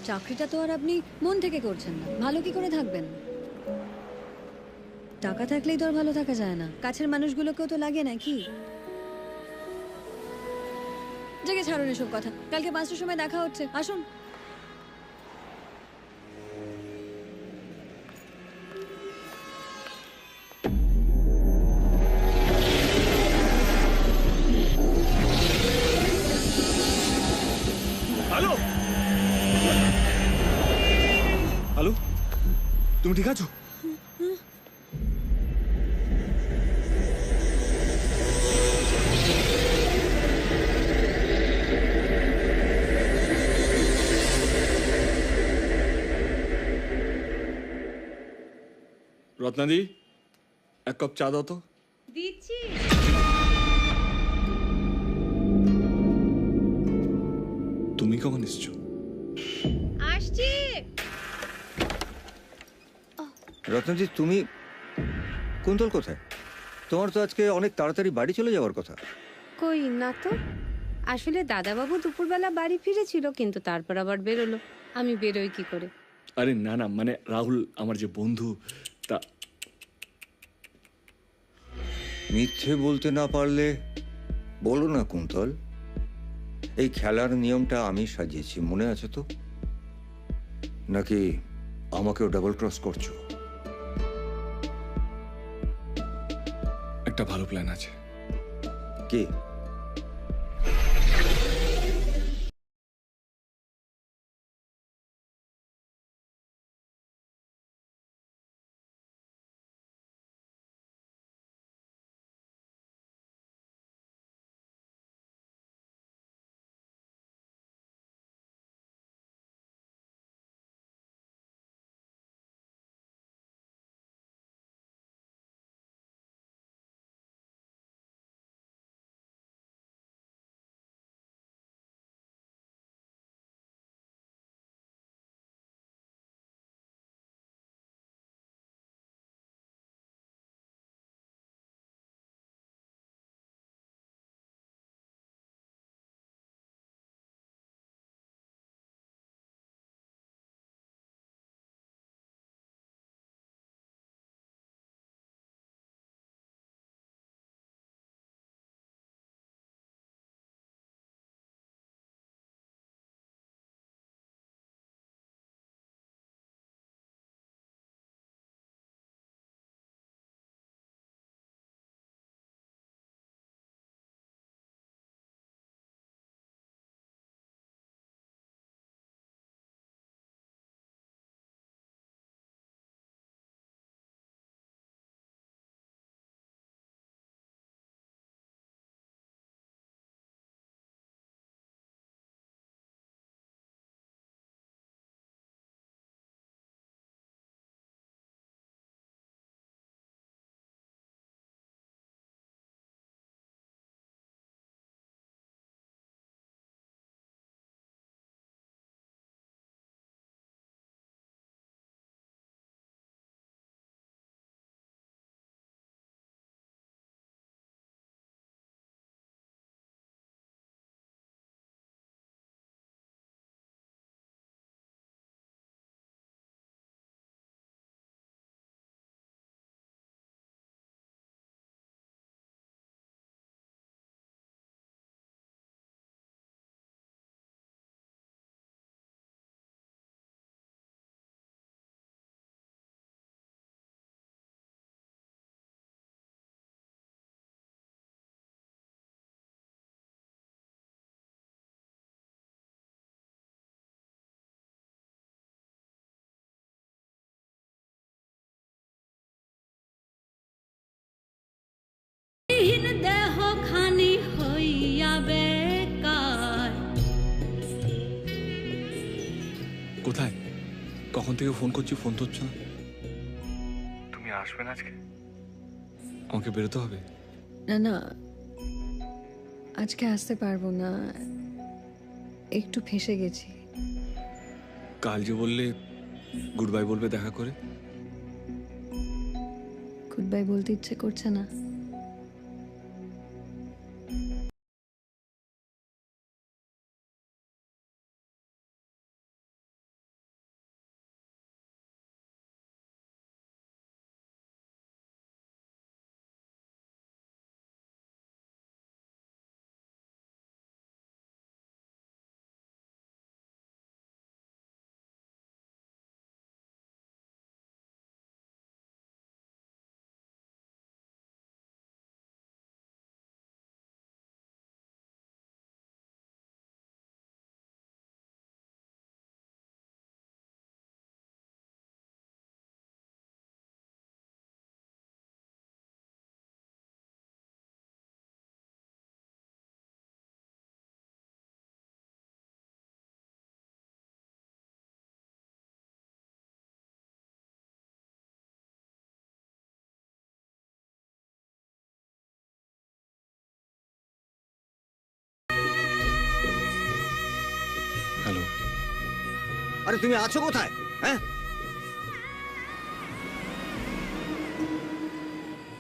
চাকরিটা তো আর আপনি মন থেকে করছেন না, ভালো কি করে থাকবেন? টাকা থাকলেই তো আর ভালো থাকা যায় না, কাছের মানুষগুলোকেও তো লাগে নাকি? জায়গা ছাড়ুন এসব কথা, কালকে 5টার সময় দেখা হচ্ছে, আসুন। হ্যালো হ্যালো, তুমি ঠিক আছো? রত্নাদি, এক কাপ চা দাও তো। দিচ্ছি। তুমি কখন এসছো? আসছি। রত্নজি, তুমি কুন্তল কোথায়? তোমার তো আজকে অনেক তাড়াতাড়ি বাড়ি চলে যাওয়ার কথা। কই না তো, আসলে দাদাবাবু দুপুরবেলা বাড়ি ফিরেছিল, কিন্তু তারপর আবার বেরোলো। আমি বেরোই কি করে? আরে না না, মানে রাহুল আমার যে বন্ধু, তা মিথ্যে বলতে না পারলে বলো না কুন্তল। এই খেলার নিয়মটা আমি সাজিয়েছি, মনে আছে তো? নাকি আমাকেও ডাবল ক্রস করছো? একটা ভালো প্ল্যান আছে। কি? তখন থেকে ফোন করছি, ফোন ধরছ না। তুমি আসবে না আজকে? আমাকে বেরোতে হবে। না না, আজকে আসতে পারবো না, একটু ফেঁসে গেছি। কাল যে বললে গুড বাই বলবে দেখা করে। গুড বাই বলতে ইচ্ছে করছে না। হ্যালো। আরে তুমি আছো কোথায়? হ্যাঁ,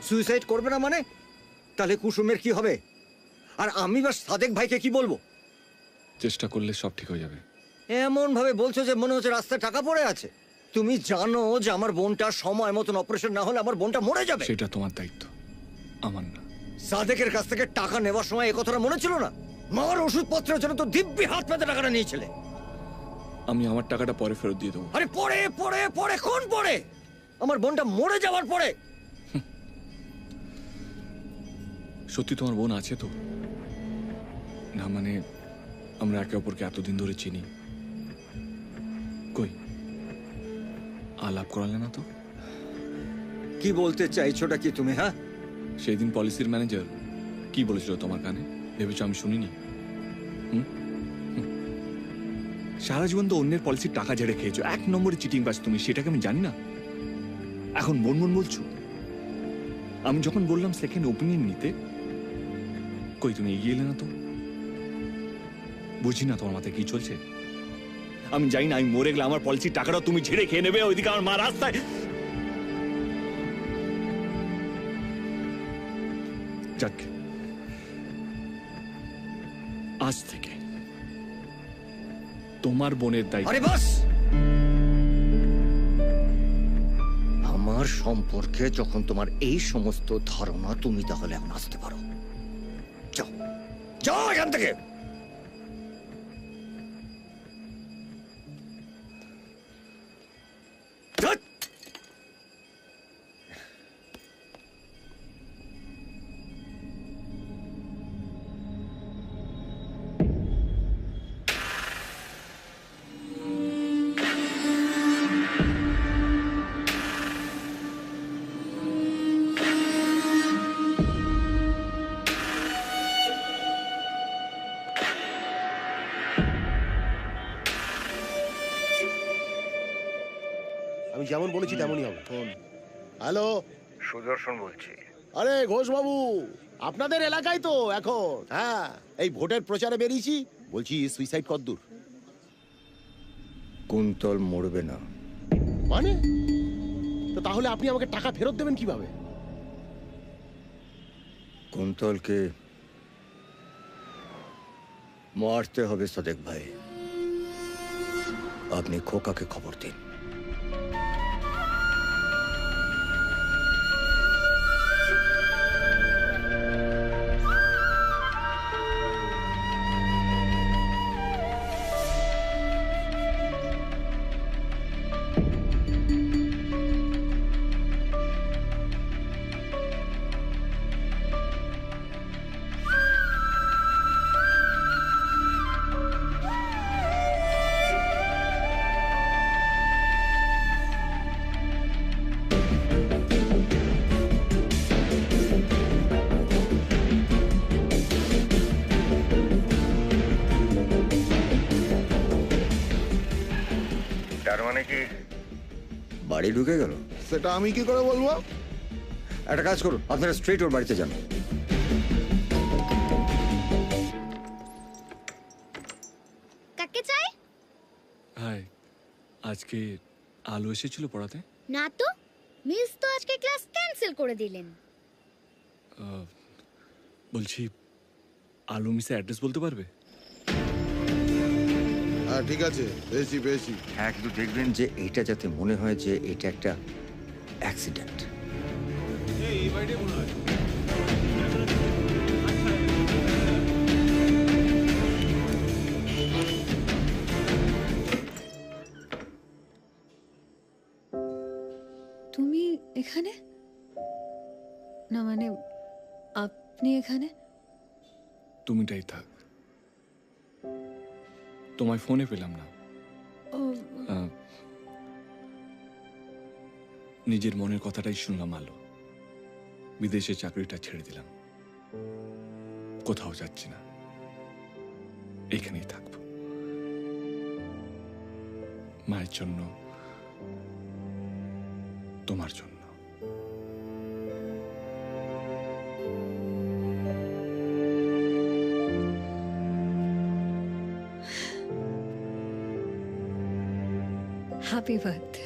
সুইসাইড করবে না মানে? তাহলে কুসুমের কি হবে? আর আমি বা সাদেক ভাইকে কি বলবো? চেষ্টা করলে সব ঠিক হয়ে যাবে। এমন ভাবে বলছো যে মনে হচ্ছে রাস্তায় টাকা পড়ে আছে। তুমি জানো যে আমার বোনটা সময় মতন অপারেশন না হলে আমার বোনটা মরে যাবে। সেটা তোমার দায়িত্ব, আমার না। সাদেকের কাছ থেকে টাকা নেওয়ার সময় এই কথাটা মনে ছিল না? মার ওষুধপত্রের জন্য তো দিব্যি হাত পেতে টাকাটা নিয়েছিলে। আমি আমার টাকাটা পরে ফেরত দিয়ে দেবো। আরে পরে পরে পরে কোন পরে? আমার বোনটা মরে যাওয়ার পরে। সত্যি তোমার বোন আছে তো? না মানে আমরা একে অপরকে এতদিন ধরে চিনি, কই আলাপ করালে না তো? কি বলতে চাইছোটা কি তুমি? হ্যাঁ, সেই দিন পলিসির ম্যানেজার কি বলেছিল তোমার কানে? ভেবেছো আমি শুনিনি? সারা জীবন তো অন্যের পলিসির টাকা ঝেড়ে খেয়েছো, 1 নম্বরে চিটিং বাজ তুমি, সেটাকে আমি জানি না? এখন বোন বোন বলছো। আমি যখন বললাম সেকেন্ড ওপিনিয়ন নিতে, কই তুমি এগিয়ে এলে না তো? বুঝি না তোমার মাথায় কি চলছে। আমি জানি না আমি মরে গেলে আমার পলিসির টাকাটা তুমি ঝেড়ে খেয়ে নেবে, ওইদিকে আমার মা রাস্তায়। যাক, আজ থেকে তোমার বোনের দায়িত্ব। আরে বাস, আমার সম্পর্কে যখন তোমার এই সমস্ত ধারণা, তুমি তাহলে এখন আসতে পারো। যাও যাও এখান থেকে। ধ্যাৎ। আমি যেমন বলেছি তেমনই হবে। ফোন। হ্যালো, সুদর্শন বলছি। আরে ঘোষ বাবু, আপনাদের এলাকায় তো এখন? হ্যাঁ, এই ভোটের প্রচারে বেরিয়েছি। বলছি সুইসাইড কদ্দূর? কুন্তল মরবে না। মানে? তো তাহলে আপনি আমাকে টাকা ফেরত দেবেন কিভাবে? কুন্তলকে মারতে হবে সাদেক ভাই। আপনি খোকাকে খবর দিন। বাড়ি ঢুকে গেল? সেটা আমি কি করে বলবো? একটা কাজ করুন, আপনারা স্ট্রেট ওর বাড়িতে যান। কাকে চাই? হাই, আজকে আলো এসেছিল পড়াতে? না তো, মিস তো আজকে ক্লাস ক্যান্সেল করে দিলেন। বলছি, আলো মিসের অ্যাড্রেস বলতে পারবে? হ্যাঁ ঠিক আছে, পেয়েছি। হ্যাঁ, কিন্তু দেখবেন যে এইটা যাতে মনে হয় যে এটা একটা অ্যাক্সিডেন্ট। তুমি এখানে? না মানে আপনি এখানে? তুমিটাই থাক, তোমায় ফোনে পেলাম না। ও, নিজের মনের কথাটাই শুনলাম আলো। বিদেশে চাকরিটা ছেড়ে দিলাম, কোথাও যাচ্ছি না, এখানেই থাকবো। মায়ের জন্য, তোমার জন্য। Happy birthday.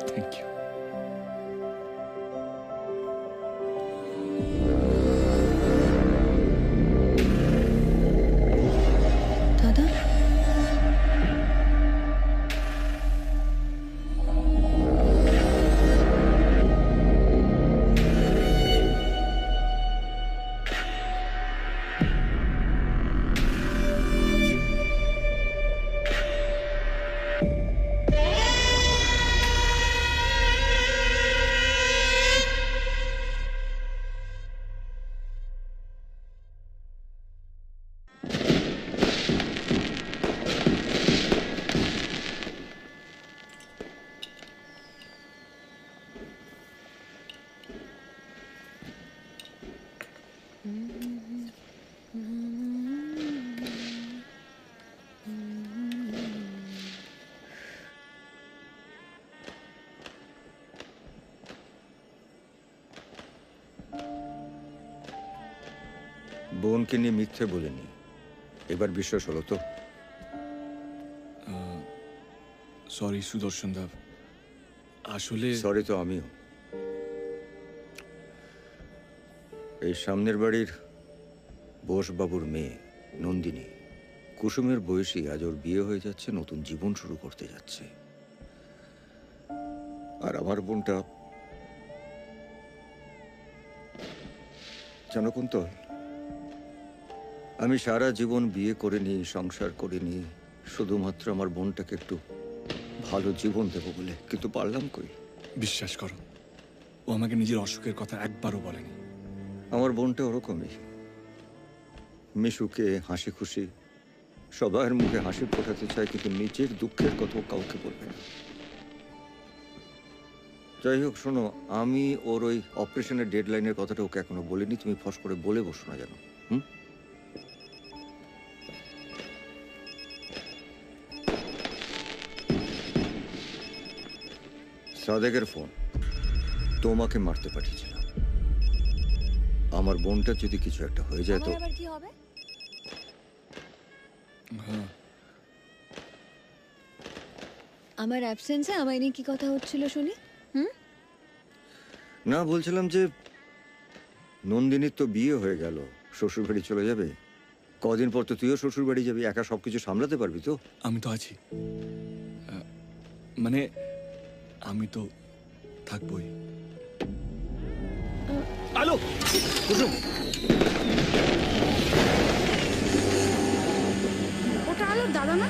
Thank you. দাদা, বোনকে নিয়ে মিথ্যে বলিনি, এবার বিশ্বাস হলো তো? সরি সুদর্শন দেব, আসলে সরি তো আমিও। এই সামনের বাড়ির বোসবাবুর মেয়ে নন্দিনী, কুসুমের বয়সী, আজ ওর বিয়ে হয়ে যাচ্ছে, নতুন জীবন শুরু করতে যাচ্ছে। আর আমার বোনটা জানো কুন্তল, আমি সারা জীবন বিয়ে করিনি, সংসার করিনি, শুধুমাত্র আমার বোনটাকে একটু ভালো জীবন দেবো বলে, কিন্তু পারলাম কই? বিশ্বাস করো, ও আমাকে নিজের অসুখের কথা একবারও বলেনি। আমার বোনটা ওরকমই, মিশুকে হাসি খুশি সবার মুখে হাসি ফোটাতে চায়, কিন্তু নিজের দুঃখের কথা কাউকে বলবে না। যাই হোক শোনো, আমি ওর ওই অপারেশনের ডেডলাইনের কথাটা ওকে এখনো বলিনি, তুমি ফস করে বলে বসো না যেন। সাদেকের ফোন, তোমাকে মারতে পাঠিয়েছিলাম। আমার বোনটার যদি কিছু একটা হয়ে যায় তো আবার কি হবে? হ্যাঁ, আমার অ্যাবসেন্সে আমায় নিয়ে কি কথা হচ্ছিল শুনি? না, বলছিলাম যে নন্দিনীর তো বিয়ে হয়ে গেল, শ্বশুর বাড়ি চলে যাবে, কদিন পর তো তুইও শ্বশুর বাড়ি যাবি, একা সবকিছু সামলাতে পারবি তো? আমি তো আছি, মানে আমি তো থাকবই। আলো, কুসুম, ওটা আলোর দাদা না?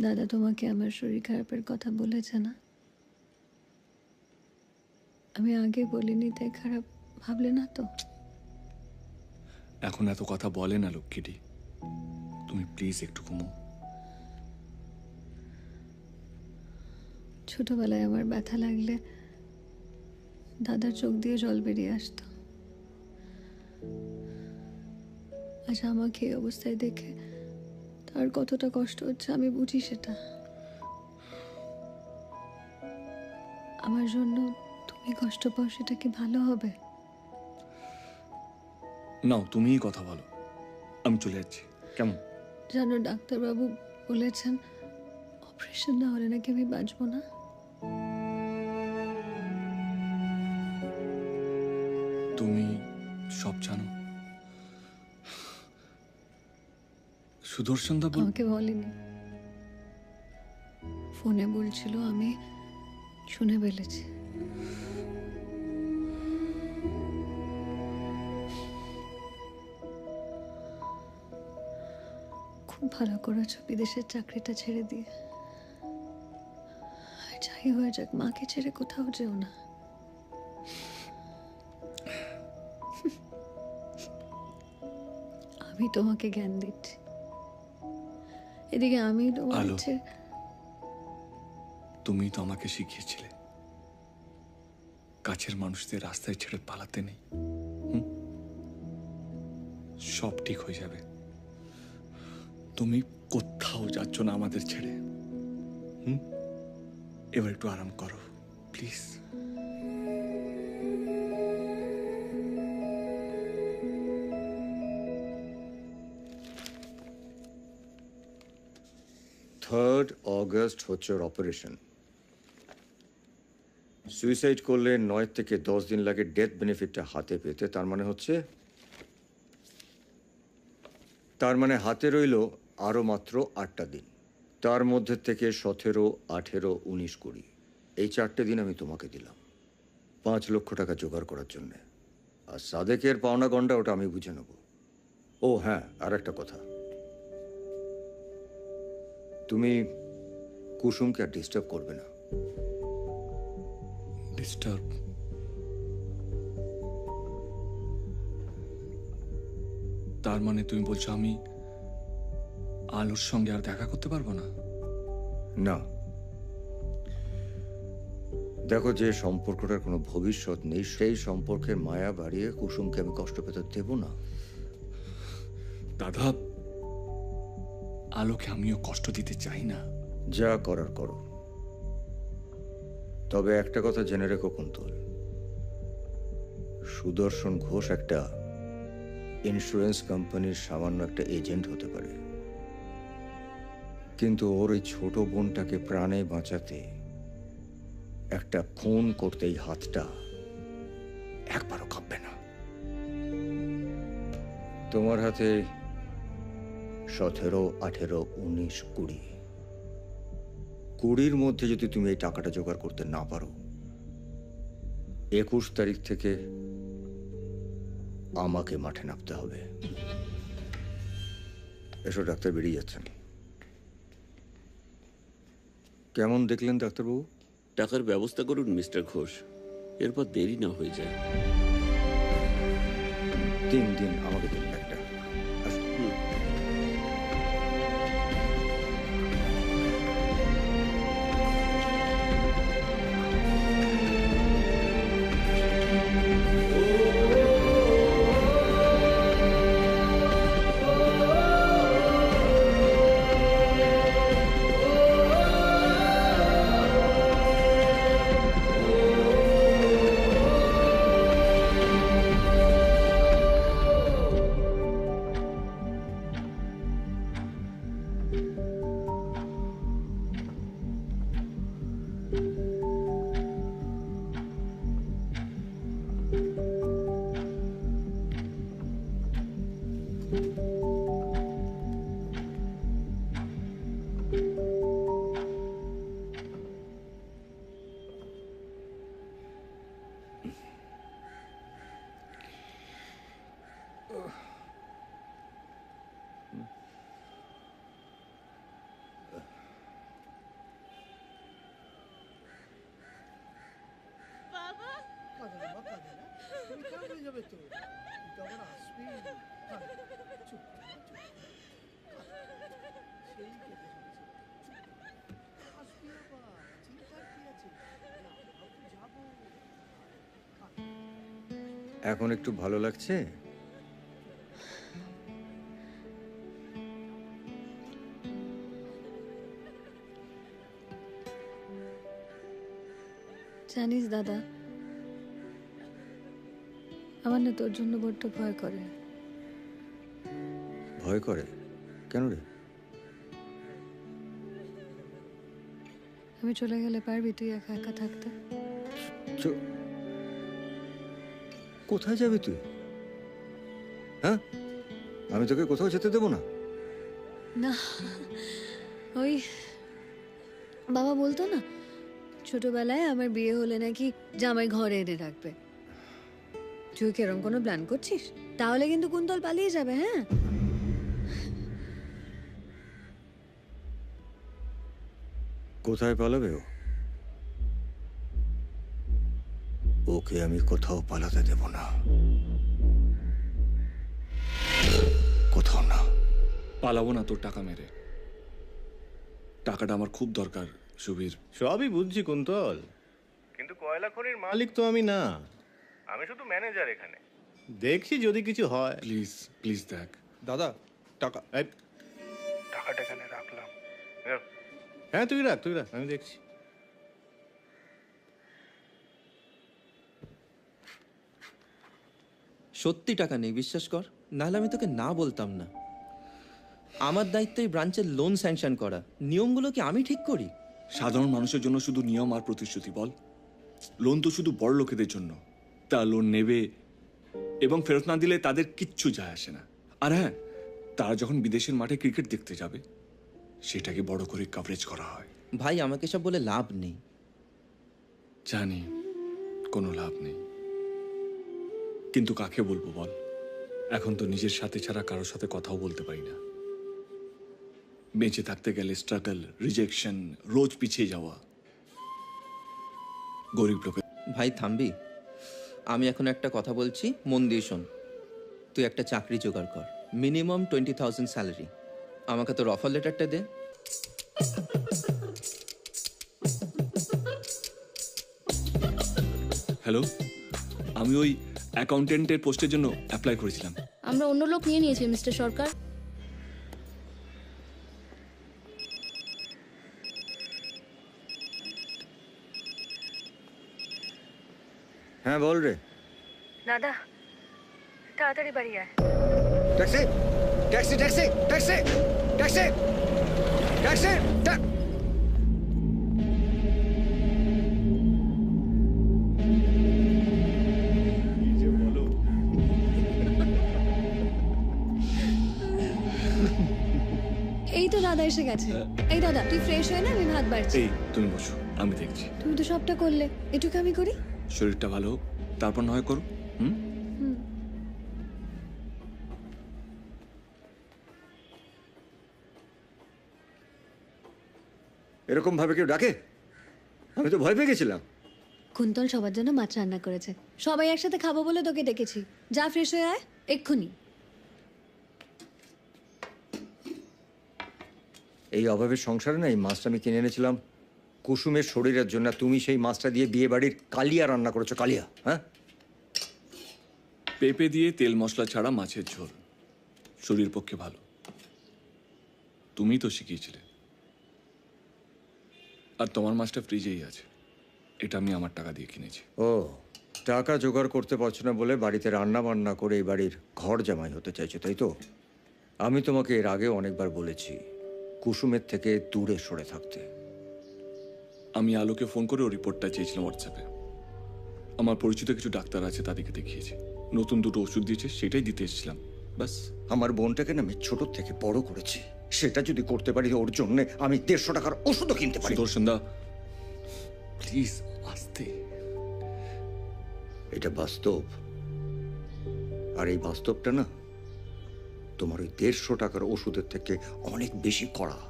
দাদা তোমাকে আমার শরীর খারাপের কথা বলেছে না? আমি আগে বলিনি তাই খারাপ ভাবলে না তো? এখন এত কথা বলে না লক্ষ্মীটি, তুমি প্লিজ একটু ঘুমো। ছোটবেলায় আমার ব্যথা লাগলে দাদার চোখ দিয়ে জল বেরিয়ে আসতো। আজ আমাকে এই অবস্থায় দেখে তার কতটা কষ্ট হচ্ছে আমি বুঝি সেটা। আমার জন্য তুমি কষ্ট পাও, সেটা কি ভালো হবে? নাও তুমিই কথা বলো, আমি চলে যাচ্ছি। কেমন? জানো ডাক্তারবাবু বলেছেন অপারেশন না হলে নাকি আমি বাঁচবো না। তুমি সব জানো? সুদর্শন দা আমাকে বলেনি, ফোনে বলছিল, আমি শুনে ফেলেছি। খুব ভালো করেছো বিদেশের চাকরিটা ছেড়ে দিয়ে। আর যাই হয়ে যাক, মাকে ছেড়ে কোথাও যেও না। আমি তোমাকে জ্ঞান দিচ্ছি, এদিকে আমি তোমার আলো, ইচ্ছে। তুমি তো আমাকে শিখিয়েছিলে কাছের মানুষদের রাস্তায় ছেড়ে পালাতে নেই। সব ঠিক হয়ে যাবে। তুমি কোথাও যাচ্ছ না আমাদের ছেড়ে। এবার একটু আরাম করো প্লিজ। থার্ড অগস্ট হচ্ছে ওর অপারেশন। সুইসাইড করলে 9 থেকে 10 দিন লাগে ডেথ বেনিফিটটা হাতে পেতে। তার মানে হাতে রইল আরো মাত্র 8টা দিন। তার মধ্যে থেকে 17, 18, 19, 20 এই 4টে দিন আমি তোমাকে দিলাম 5 লক্ষ টাকা জোগাড় করার জন্য। আর সাদেকের পাওনা গন্ডা ওটা আমি বুঝে নেব। ও হ্যাঁ, আর একটা কথা, তুমি কুসুমকে আর ডিস্টার্ব করবে না। ডিস্টার্ব? তার মানে তুমি বলছো আমি আলোর সঙ্গে আর দেখা করতে পারবো না? না, দেখো, যে সম্পর্কটার কোনো ভবিষ্যৎ নেই সেই সম্পর্কের মায়া বাড়িয়ে কুসুমকে আমি কষ্ট পেতে দেব না। দাদা, আলোকে আমিও কষ্ট দিতে চাই না। যা করার করো, তবে একটা কথা জেনে রেখো কুন্তল, সুদর্শন ঘোষ একটা ইন্স্যুরেন্স কোম্পানির সামান্য একটা এজেন্ট হতে পারে, কিন্তু ওর ওই ছোট বোনটাকে প্রাণে বাঁচাতে একটা খুন করতেই হাতটা একবারও কাঁপবে না। তোমার হাতে 17, 18, 19, 20 20-র মধ্যে যদি তুমি এই টাকাটা জোগাড় করতে না পারো, 21 তারিখ থেকে আমাকে মাঠে নামতে হবে। এসো, ডাক্তার বেরিয়ে যাচ্ছেন। কেমন দেখলেন ডাক্তারবাবু? টাকার ব্যবস্থা করুন মিস্টার ঘোষ, এরপর দেরি না হয়ে যায়। 3 দিন আমাকে দিন একটা। এখন একটু ভালো লাগছে? জানিস দাদা, আমার না তোর জন্য বড্ড ভয় করে। ভয় করে কেন রে? আমি চলে গেলে পারবি তুই একা একা থাকতে? কোথায় যাবি তুই? হ্যাঁ, আমি তোকে কোথাও যেতে দেবো না। না, ওই বাবা বলতো না ছোটবেলায় আমার বিয়ে হলে নাকি জামাই ঘরে এনে রাখবে। তুই কি এরকম কোনো প্ল্যান করছিস? তাহলে কিন্তু কুন্তল পালিয়ে যাবে। হ্যাঁ, কোথায় পালাবে ও? ওকে আমি কোথাও পালাতে দেব না, কোথাও না। পালাবো না তোর টাকা মেরে। টাকাটা আমার খুব দরকার সুবীর। সবই বুঝছি কুন্তল, কিন্তু কয়লা খনির মালিক তো আমি না, আমি শুধু ম্যানেজার এখানে। দেখছি যদি কিছু হয়। প্লিজ প্লিজ দেখ। দাদা টাকা। টাকাটা এখানে রাখলাম। হ্যাঁ তুই রাখ আমি দেখছি। সত্যি টাকা নেই, বিশ্বাস কর, নাহলে আমি তোকে না বলতাম না। আমার দায়িত্ব এই ব্রাঞ্চের লোন স্যাংশন করা। নিয়মগুলো কি আমি ঠিক করি? সাধারণ মানুষের জন্য শুধু নিয়ম আর প্রতিশ্রুতি বল। লোন তো শুধু বড় লোকেদের জন্য। তা লোন নেবে এবং ফেরত না দিলে তাদের কিচ্ছু যায় আসে না। আর হ্যাঁ, তারা যখন বিদেশের মাঠে ক্রিকেট দেখতে যাবে সেটাকে বড় করে কভারেজ করা হয়। ভাই আমাকে সব বলে লাভ নেই। জানি কোনো লাভ নেই, কিন্তু কাকে বলবো বল? এখন তো নিজের সাথে ছাড়া কারোর সাথে কথাও বলতে পারি না। বেঁচে থাকতে গেলে স্ট্রাগল, রিজেকশন, রোজ পিছিয়ে যাওয়া। গরিব লোকে। ভাই থামবি? আমি এখন একটা কথা বলছি, মন দিয়ে শোন। তুই একটা চাকরি জোগাড় কর, মিনিমাম 20,000 স্যালারি। আমাকে তোর অফার লেটারটা দে। হ্যালো, আমি ওই অ্যাকাউন্টেন্টের পোস্টের জন্য অ্যাপ্লাই করেছিলাম। আমরা অন্য লোক নিয়ে নিয়েছি মিস্টার সরকার। হ্যাঁ বল রে। দাদা তাড়াতাড়ি বাড়ি আয়। Taxi taxi taxi taxi taxi taxi. এই তো দাদা এসে গেছে। এই দাদা তুই ফ্রেশ হয়ে না, আমি ভাত বাড়ছি। এই তুমি বসো, আমি দেখছি। তুমি তো সবটা করলে, এটুকু আমি করি। শরীরটা ভালো হোক, তারপর না হয় করো। এরকম ভাবে কেউ ডাকে? আমি তো ভয় পেয়ে গেছিলাম। কুন্তল সবার জন্য মাছ রান্না করেছে, সবাই একসাথে খাবো বলে তোকে ডেকেছি। যা ফ্রেশ হয়ে আয় এক্ষুনি। এই অভাবের সংসারে না এই মাছটা আমি কিনে এনেছিলাম কুসুমের শরীরের জন্য। তুমি সেই মাছটা দিয়ে বিয়ে বাড়ির কালিয়া রান্না করেছো। কালিয়া? হ্যাঁ, পেঁপে দিয়ে তেল মশলা ছাড়া মাছের ঝোল, শরীর পক্ষে ভালো। তুমি তো শিখিয়েছিলে। আর তোমার মাছটা ফ্রিজেই আছে, এটা আমি আমার টাকা দিয়ে কিনেছি। ও, টাকা জোগাড় করতে পারছো না বলে বাড়িতে রান্না বান্না করে এই বাড়ির ঘর জামাই হতে চাইছো, তাই তো? আমি তোমাকে এর আগেও অনেকবার বলেছি কুসুমের থেকে দূরে সরে থাকতে। আমি আলোকে ফোন করে ও রিপোর্টটা চেয়েছিলাম হোয়াটসঅ্যাপে। আমার পরিচিত কিছু ডাক্তার আছে, তাদেরকে দেখিয়েছি। নতুন দুটো ওষুধ দিয়েছে, সেটাই দিতে এসেছিলাম। ব্যাস। আমার বোনটাকে না আমি ছোট থেকে বড় করেছি, সেটা যদি করতে পারি ওর জন্য আমি 150 টাকার ওষুধও কিনতে পারি। সুদর্শনদা প্লিজ আস্তে। এটা বাস্তব, আর এই বাস্তবটা না তোমার ওই 150 টাকার ওষুধের থেকে অনেক বেশি কড়া।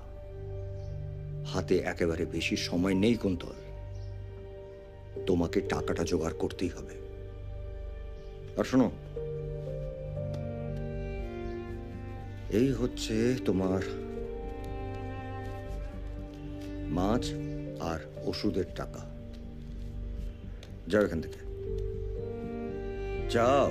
হাতে একেবারে বেশি সময় নেই কুন্তল, তোমাকে টাকাটা জোগাড় করতেই হবে। আর শোনো, এই হচ্ছে তোমার মাছ আর ওষুধের টাকা। যাও এখান থেকে। যাও।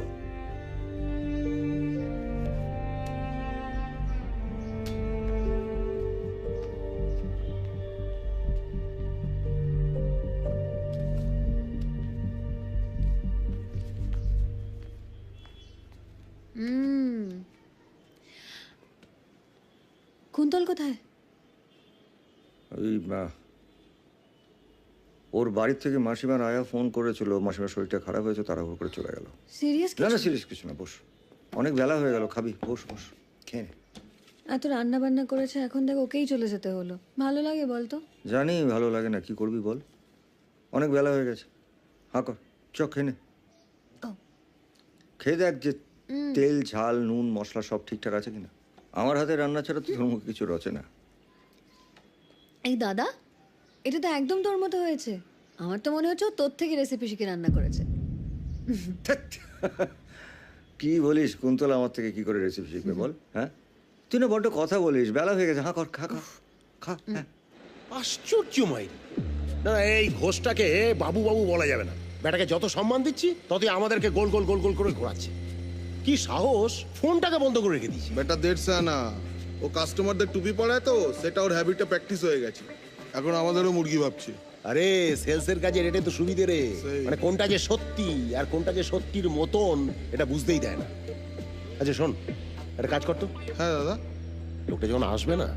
কুন্তল কোথায়? ওই ওর বাড়ির থেকে মাসিমার আয়া ফোন করেছিল, মাসিমার শরীরটা খারাপ হয়েছে, তাড়াহুড়ো করে চলে গেল। সিরিয়াস? না না, সিরিয়াস কিছু না, বস। অনেক বেলা হয়ে গেল, খাবি? বস বস, খেয়ে নে। এত রান্না বান্না করেছে, এখন দেখ ওকেই চলে যেতে হলো। ভালো লাগে বলতো? জানি ভালো লাগে না, কি করবি বল। অনেক বেলা হয়ে গেছে। হ্যাঁ কর, চ খেয়ে নে। খেয়ে দেখ যে তেল ঝাল নুন মশলা সব ঠিকঠাক আছে কিনা। আমার হাতে রান্না ছাড়া তো তোর মুখে কিছু রচে না। এই দাদা, এটা তো একদম তোর মতো হয়েছে। আমার তো মনে হচ্ছে ও তোর থেকে রেসিপি শিখে রান্না করেছে। কি বলিস কুন্তল, আমার থেকে কি করে রেসিপি শিখবে বল? হ্যাঁ, তুই না বড্ড কথা বলিস। বেলা হয়ে গেছে, হ্যাঁ কর, খা খা খা। হ্যাঁ, আশ্চর্য মাইরি। না এই ঘোষটাকে বাবু বাবু বলা যাবে না। বেটাকে যত সম্মান দিচ্ছি ততই আমাদেরকে গোল গোল গোল গোল করে ঘোরাচ্ছে। কি সাহস, ফোনটাকে বন্ধ করে রেখে দিয়েছি। বেটা দেড়ছে না, ও কাস্টমারদের টুপি পড়ায় তো, সেটা ওর হ্যাবিটটা প্র্যাকটিস হয়ে গেছে। এখন আমাদেরও মুরগি ভাবছে। আরে সেলসের কাজে এটা তো সুবিধে রে, মানে কোনটা যে সত্যি আর কোনটা যে সত্যির মতন এটা বুঝতেই দেয় না। আচ্ছা শোন, একটা কাজ করতো। হ্যাঁ দাদা। লোকটা যখন আসবে না,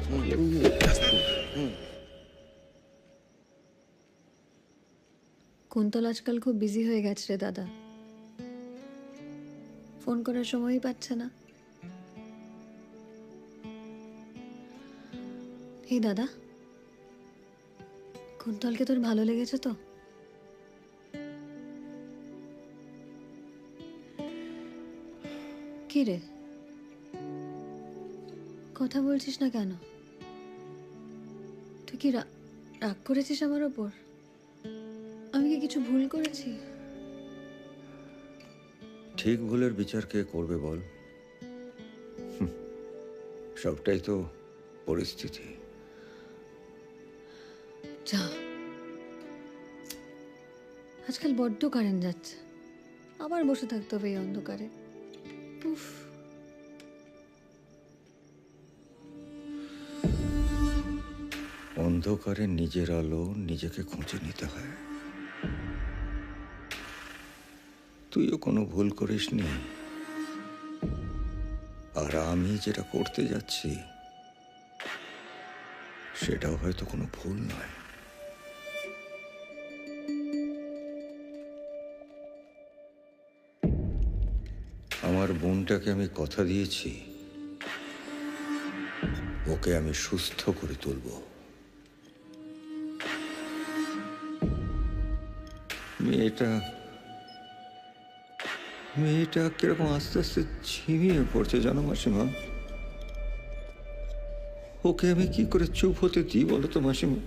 কুন্তল আজকাল খুব বিজি হয়ে গেছে রে দাদা, ফোন করার সময়ই পাচ্ছে না। এই দাদা, কুন্তলকে তোর ভালো লেগেছে তো? কি রে, কথা বলছিস না কেন? তুই কি রাগ করেছিস আমার ওপর? আমি কি কিছু ভুল করেছি? ঠিক ভুলের বিচার কে করবে বল? সবটাই তো পরিস্থিতি। যা, আজকাল বড্ড কারেন্ট যাচ্ছে, আবার বসে থাকতে হবে এই অন্ধকারে। উফ। অন্ধকারে নিজের আলো নিজেকে খুঁজে নিতে হয়। তুইও কোনো ভুল করিসনি, আর আমি যেটা করতে যাচ্ছি সেটাও হয়তো কোনো ভুল নয়। আমার বোনটাকে আমি কথা দিয়েছি, ওকে আমি সুস্থ করে তুলব। মেয়েটা কিরকম আস্তে আস্তে ঝিমিয়ে পড়ছে জানো মাসিমা। ওকে আমি কি করে চুপ হতে দিই বলো তো মাসিমা?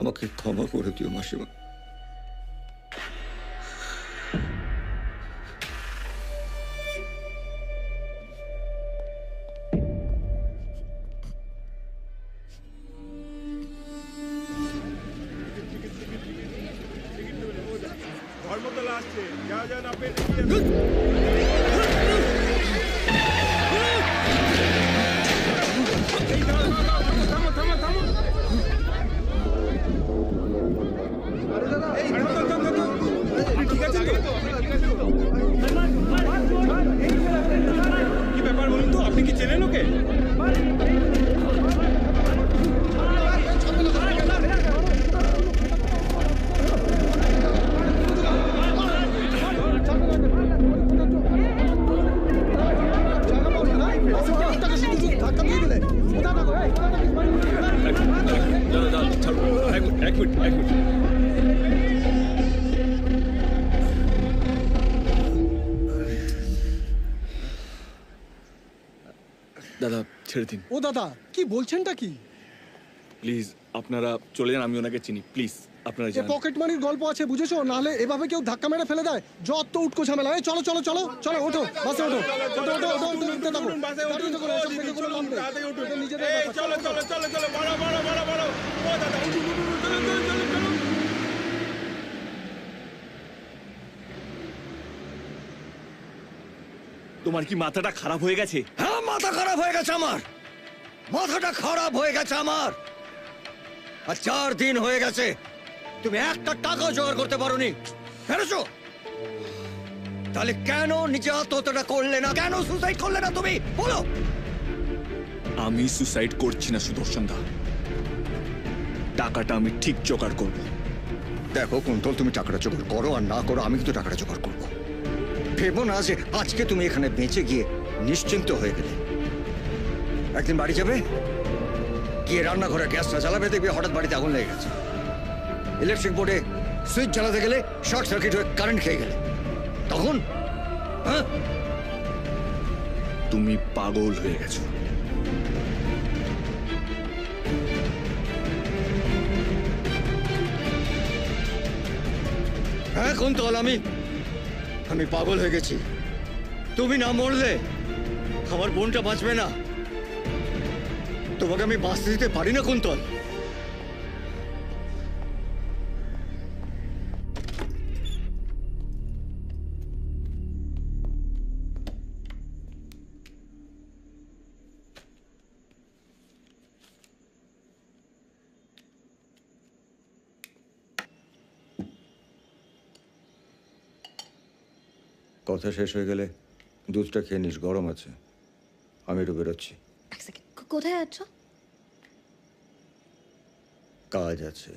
আমাকে ক্ষমা করে দিও মাসিমা। ধর্মতলা আসছে, যা যা না পেয়ে ঠিক আছে তো? কি ব্যাপার বলুন তো, আপনি কি চেনেন ওকে? দাদা ছেড়ে দিন। ও দাদা, কি বলছেনটা কি? প্লিজ আপনারা চলে যান, আমি ওনাকে চিনি, প্লিজ। আপনারা এ যান। পকেট মানির গল্প আছে বুঝেছো, নাহলে এভাবে কেউ ধাক্কা মেরে ফেলে দেয়, যত উটকো ঝামেলা। এই চলো চলো চলো চলো, ওঠো বাসে ওঠো, ওঠো ওঠো ওঠো, উঠতে থাকো। গাড়িতে করে, ওসব দেখে কোনো লাভ নেই। এটা নিজেদের ব্যাপার। চলো চলো চলো চলো, বাড়ো বাড়ো বাড়ো বাড়ো। ও দাদা, উঠুন উঠুন, চলো চলো চলো চলো। তোমার কি মাথাটা খারাপ হয়ে গেছে? হ্যাঁ, মাথা খারাপ হয়ে গেছে আমার, মাথাটা খারাপ হয়ে গেছে আমার। আর 4 দিন হয়ে গেছে তুমি একটা টাকা জোগাড় করতে পারোনি, ফেরেছো? তাহলে কেন নিজে আত্মহত্যাটা করলে না, কেন সুসাইড করলে না তুমি বলো? আমি সুসাইড করছি না সুদর্শন দা, টাকাটা আমি ঠিক জোগাড় করব। দেখো কুন্তল, তুমি টাকাটা জোগাড় করো আর না করো, আমি কিন্তু টাকাটা জোগাড় করবো। ভেবো না যে আজকে তুমি এখানে বেঁচে গিয়ে নিশ্চিন্ত হয়ে গেলে। একদিন বাড়ি যাবে, গিয়ে রান্নাঘরে গ্যাসটা জ্বালাবে, দেখবে হঠাৎ বাড়িতে আগুন লেগে গেছে। ইলেকট্রিক বোর্ডে সুইচ জ্বালাতে গেলে শর্ট সার্কিট হয়ে কারেন্ট খেয়ে গেলে, তখন হ্যাঁ? তুমি পাগল হয়ে গেছো। হ্যাঁ কুন্তল, আমি পাগল হয়ে গেছি। তুমি না মরলে আমার বোনটা বাঁচবে না, তোমাকে আমি বাঁচতে দিতে পারি না কুন্তল। কথা শেষ হয়ে গেলে দুধটা খেয়ে নিস, গরম আছে। আমি একটু বেরোচ্ছি। কোথায় যাচ্ছ? কাজ আছে।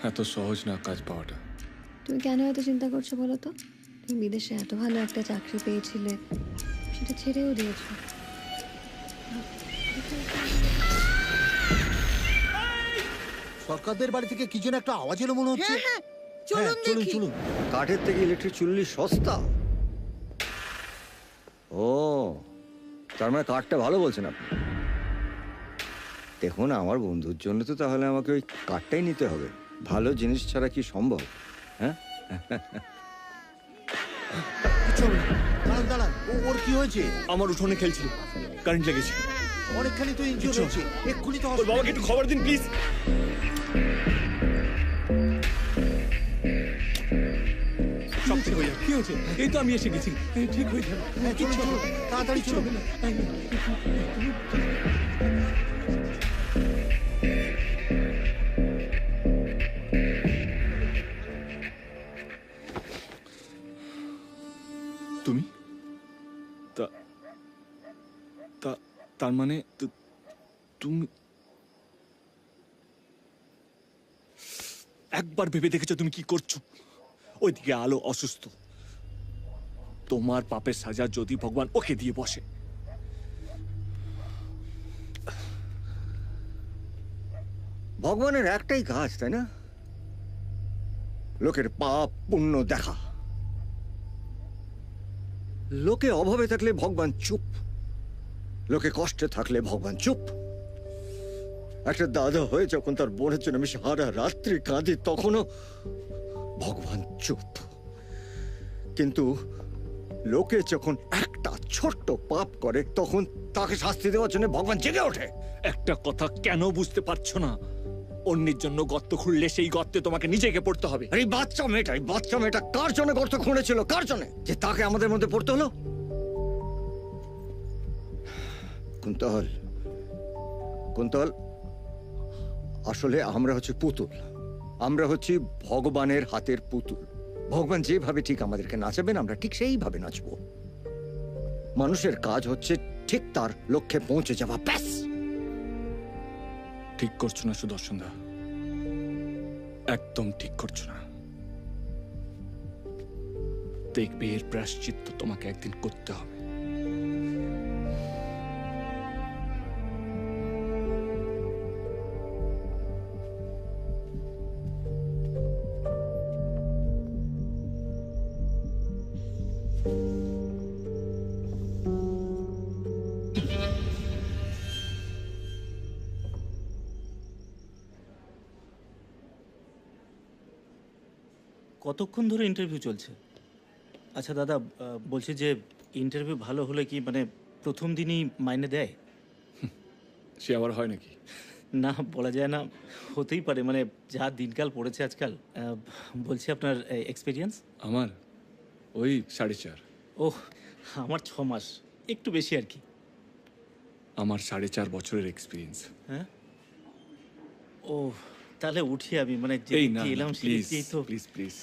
এত সহজ না কাজ পাওয়াটা। তুমি কেন এত চিন্তা করছো বলো তো? তুমি বিদেশে এত ভালো একটা চাকরি পেয়েছিলে, সেটা ছেড়েও দিয়েছো। সরকারদের বাড়ি থেকে কি যেন একটা আওয়াজ এলো মনে হচ্ছে। হ্যাঁ, চলুন চলুন। কাঠের থেকে ইলেকট্রিক চুল্লি সস্তা? ও, তার মানে কাঠটা ভালো বলছেন আপনি। দেখুন, আমার বন্ধুর জন্য তো তাহলে আমাকে ওই কাঠটাই নিতে হবে। ভালো জিনিস ছাড়া কি সম্ভব? হ্যাঁ, দাঁড়ান দাঁড়ান, ওর কি হয়েছে? আমার উঠোনে খেলছিল, কারেন্ট লেগেছে। অনেকখানি তো ইনজিওর হয়েছে, এক্ষুনি তো ওর বাবাকে একটু খবর দিন প্লিজ। সব ঠিক হয়ে যাবে। কি হয়েছে? এই তো আমি এসে গেছি, ঠিক হয়ে যাবে। চলুন চলুন, তাড়াতাড়ি চলুন। তুমি তার মানে তুমি একবার ভেবে দেখেছো তুমি কি করছো? ওইদিকে আলো অসুস্থ, তোমার পাপের সাজা যদি ভগবান ওকে দিয়ে বসে। ভগবানের একটাই কাজ, তাই না? লোকের পাপ পুণ্য দেখা। লোকে অভাবে থাকলে ভগবান চুপ, লোকে কষ্টে থাকলে ভগবান চুপ। একটা দাদা হয়ে যখন তার বোনের জন্য আমি সারা রাত্রি কাঁদি, তখনও ভগবান চুপ। কিন্তু লোকে যখন একটা ছোট্ট পাপ করে, তখন তাকে শাস্তি দেওয়ার জন্য ভগবান জেগে ওঠে। একটা কথা কেন বুঝতে পারছো না? অন্যের জন্য গর্ত খুঁড়লে সেই গর্তে তোমাকে নিজেকে পড়তে হবে। এই বাচ্চা মেয়েটা কার জন্য গর্ত খুঁড়েছিল? কার জন্য যে তাকে আমাদের মধ্যে পড়তে হলো? কুন্তল, আসলে আমরা হচ্ছে পুতুল। আমরা হচ্ছি ভগবানের হাতের পুতুল। ভগবান যেভাবে ঠিক আমাদেরকে নাচাবেন, আমরা ঠিক সেইভাবে নাচবো। মানুষের কাজ হচ্ছে ঠিক তার লক্ষ্যে পৌঁছে যাওয়া, ব্যাস। ঠিক করছো না সুদর্শন দা, একদম ঠিক করছো না। দেখবে এর প্রায়শ্চিত্ত তোমাকে একদিন করতে হবে। কতক্ষণ ধরে ইন্টারভিউ চলছে? আচ্ছা দাদা, বলছি যে ইন্টারভিউ ভালো হলে কি মানে প্রথম দিনই মাইনে দেয়? সে আবার হয় নাকি? না, বলা যায় না, হতেই পারে, মানে যা দিনকাল পড়েছে আজকাল। বলছি আপনার এক্সপিরিয়েন্স? আমার ওই 4.5। ওহ, আমার 6 মাস, একটু বেশি আর কি। আমার 4.5 বছরের এক্সপিরিয়েন্স। হ্যাঁ, ও তাহলে উঠি আমি, মানে এই যে না এলাম প্লিজ সেই তো। Please please.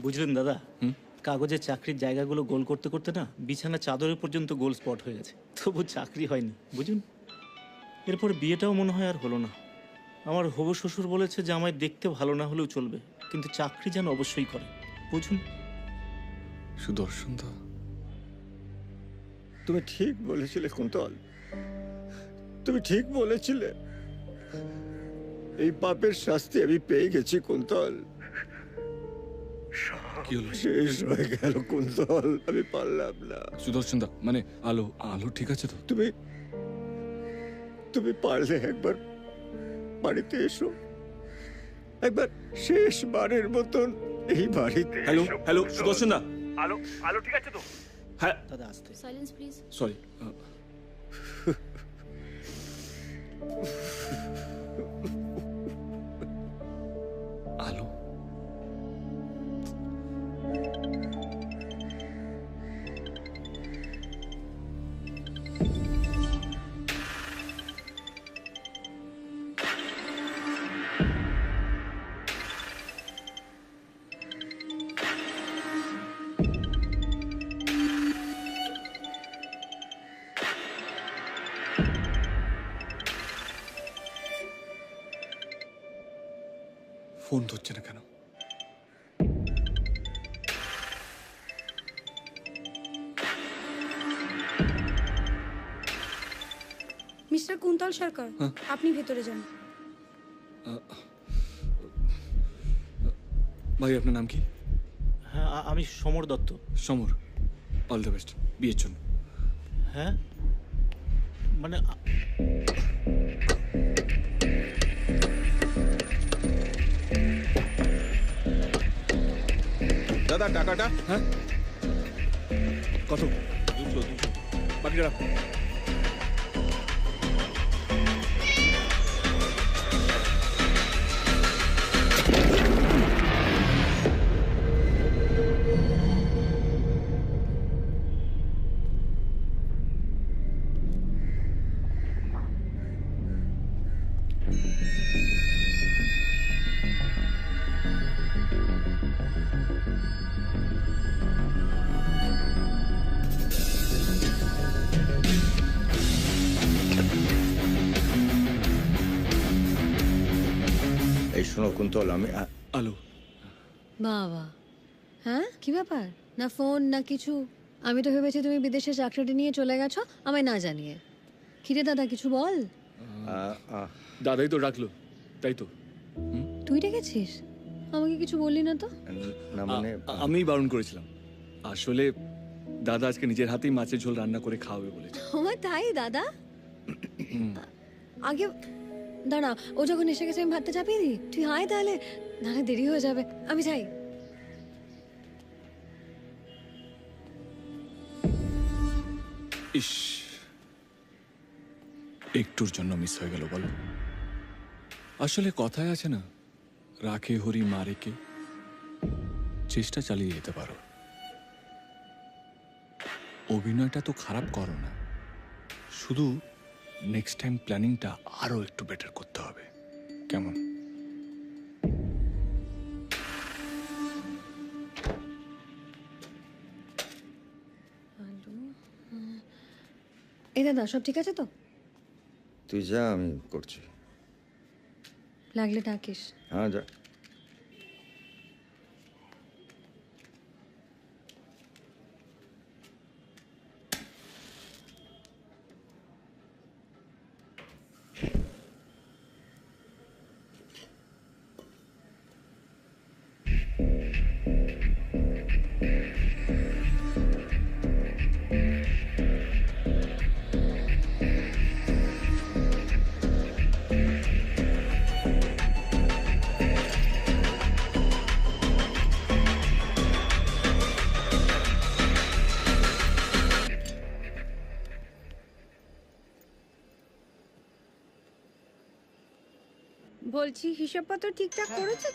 বুঝলেন দাদা, কাগজে চাকরির জায়গাগুলো গোল করতে করতে না বিছানা চাদরে পর্যন্ত গোল স্পট হয়ে গেছে, তবু চাকরি হয়নি, বুঝুন। এরপরে বিয়েটাও মনে হয় আর হলো না। আমার হবু শ্বশুর বলেছে যে আমায় দেখতে ভালো না হলেও চলবে, কিন্তু চাকরি যেন অবশ্যই করে, বুঝুন। সুদর্শন দা, তুমি ঠিক বলেছিলে কুন্তল, তুমি ঠিক বলেছিলে। এই পাপের শাস্তি আমি পেয়ে গেছি কুন্তল। কি হলো? শেষ হয়ে গেল কুন্তল, আমি পারলাম না। সুদর্শন দা, মানে আলো আলো ঠিক আছে তো? তুমি তুমি পারলে একবার বাড়িতে এসো, একবার শেষবারের মতন এই বাড়িতে। হ্যালো হ্যালো, সুদর্শন দা। আলো আলো ঠিক আছে তো? হ্যাঁ দাদা, আসতে। Silence please. সরি। আলো, ফোন ধরছে না কেন? মিস্টার কুন্তল সরকার, আপনি ভেতরে যান। ভাই আপনার নাম কি? হ্যাঁ, আমি সমর দত্ত। সমর, অল দ্য বেস্ট বিয়ের জন্য। হ্যাঁ, মানে দাদা টাকাটা? হ্যাঁ, কত? 200 বাকিটা রাখ। এই শোনো কুন্তল, আমি আলো। বাবা, হ্যাঁ কি ব্যাপার? না ফোন না কিছু। আমি তো ভেবেছি তুমি বিদেশে চাকরিটা নিয়ে চলে গেছো আমায় না জানিয়ে। কিরে দাদা, কিছু বল। দাদাই তো ডাকলো, তাই তো? তুই ডেকেছিস? আমাকে কিছু বললি না তো। না মানে আমি বারণ করেছিলাম। আসলে দাদা আজকে নিজের হাতেই মাছের ঝোল রান্না করে খাওয়াবে বলেছে। আমার তাই দাদা? আগে দাঁড়া, ও যখন এসে গেছে আমি ভাতটা চাপিয়ে দিই। তুই আয় তাহলে, নাহলে দেরি হয়ে যাবে। আমি যাই। ইস, একটুর জন্য মিস হয়ে গেল বলো। আসলে কথায় আছে না, রাখে হরি মারে কে। চেষ্টা চালিয়ে যেতে পারো। অভিনয়টা তো খারাপ করো না, শুধু নেক্সট টাইম প্ল্যানিংটা আরো একটু বেটার করতে হবে, কেমন? এই দাদা, সব ঠিক আছে তো? তুই যা, আমি করছি। লাগলে ডাকিস। হ্যাঁ যা। বলছি হিসাবপত্র ঠিকঠাক করেছে?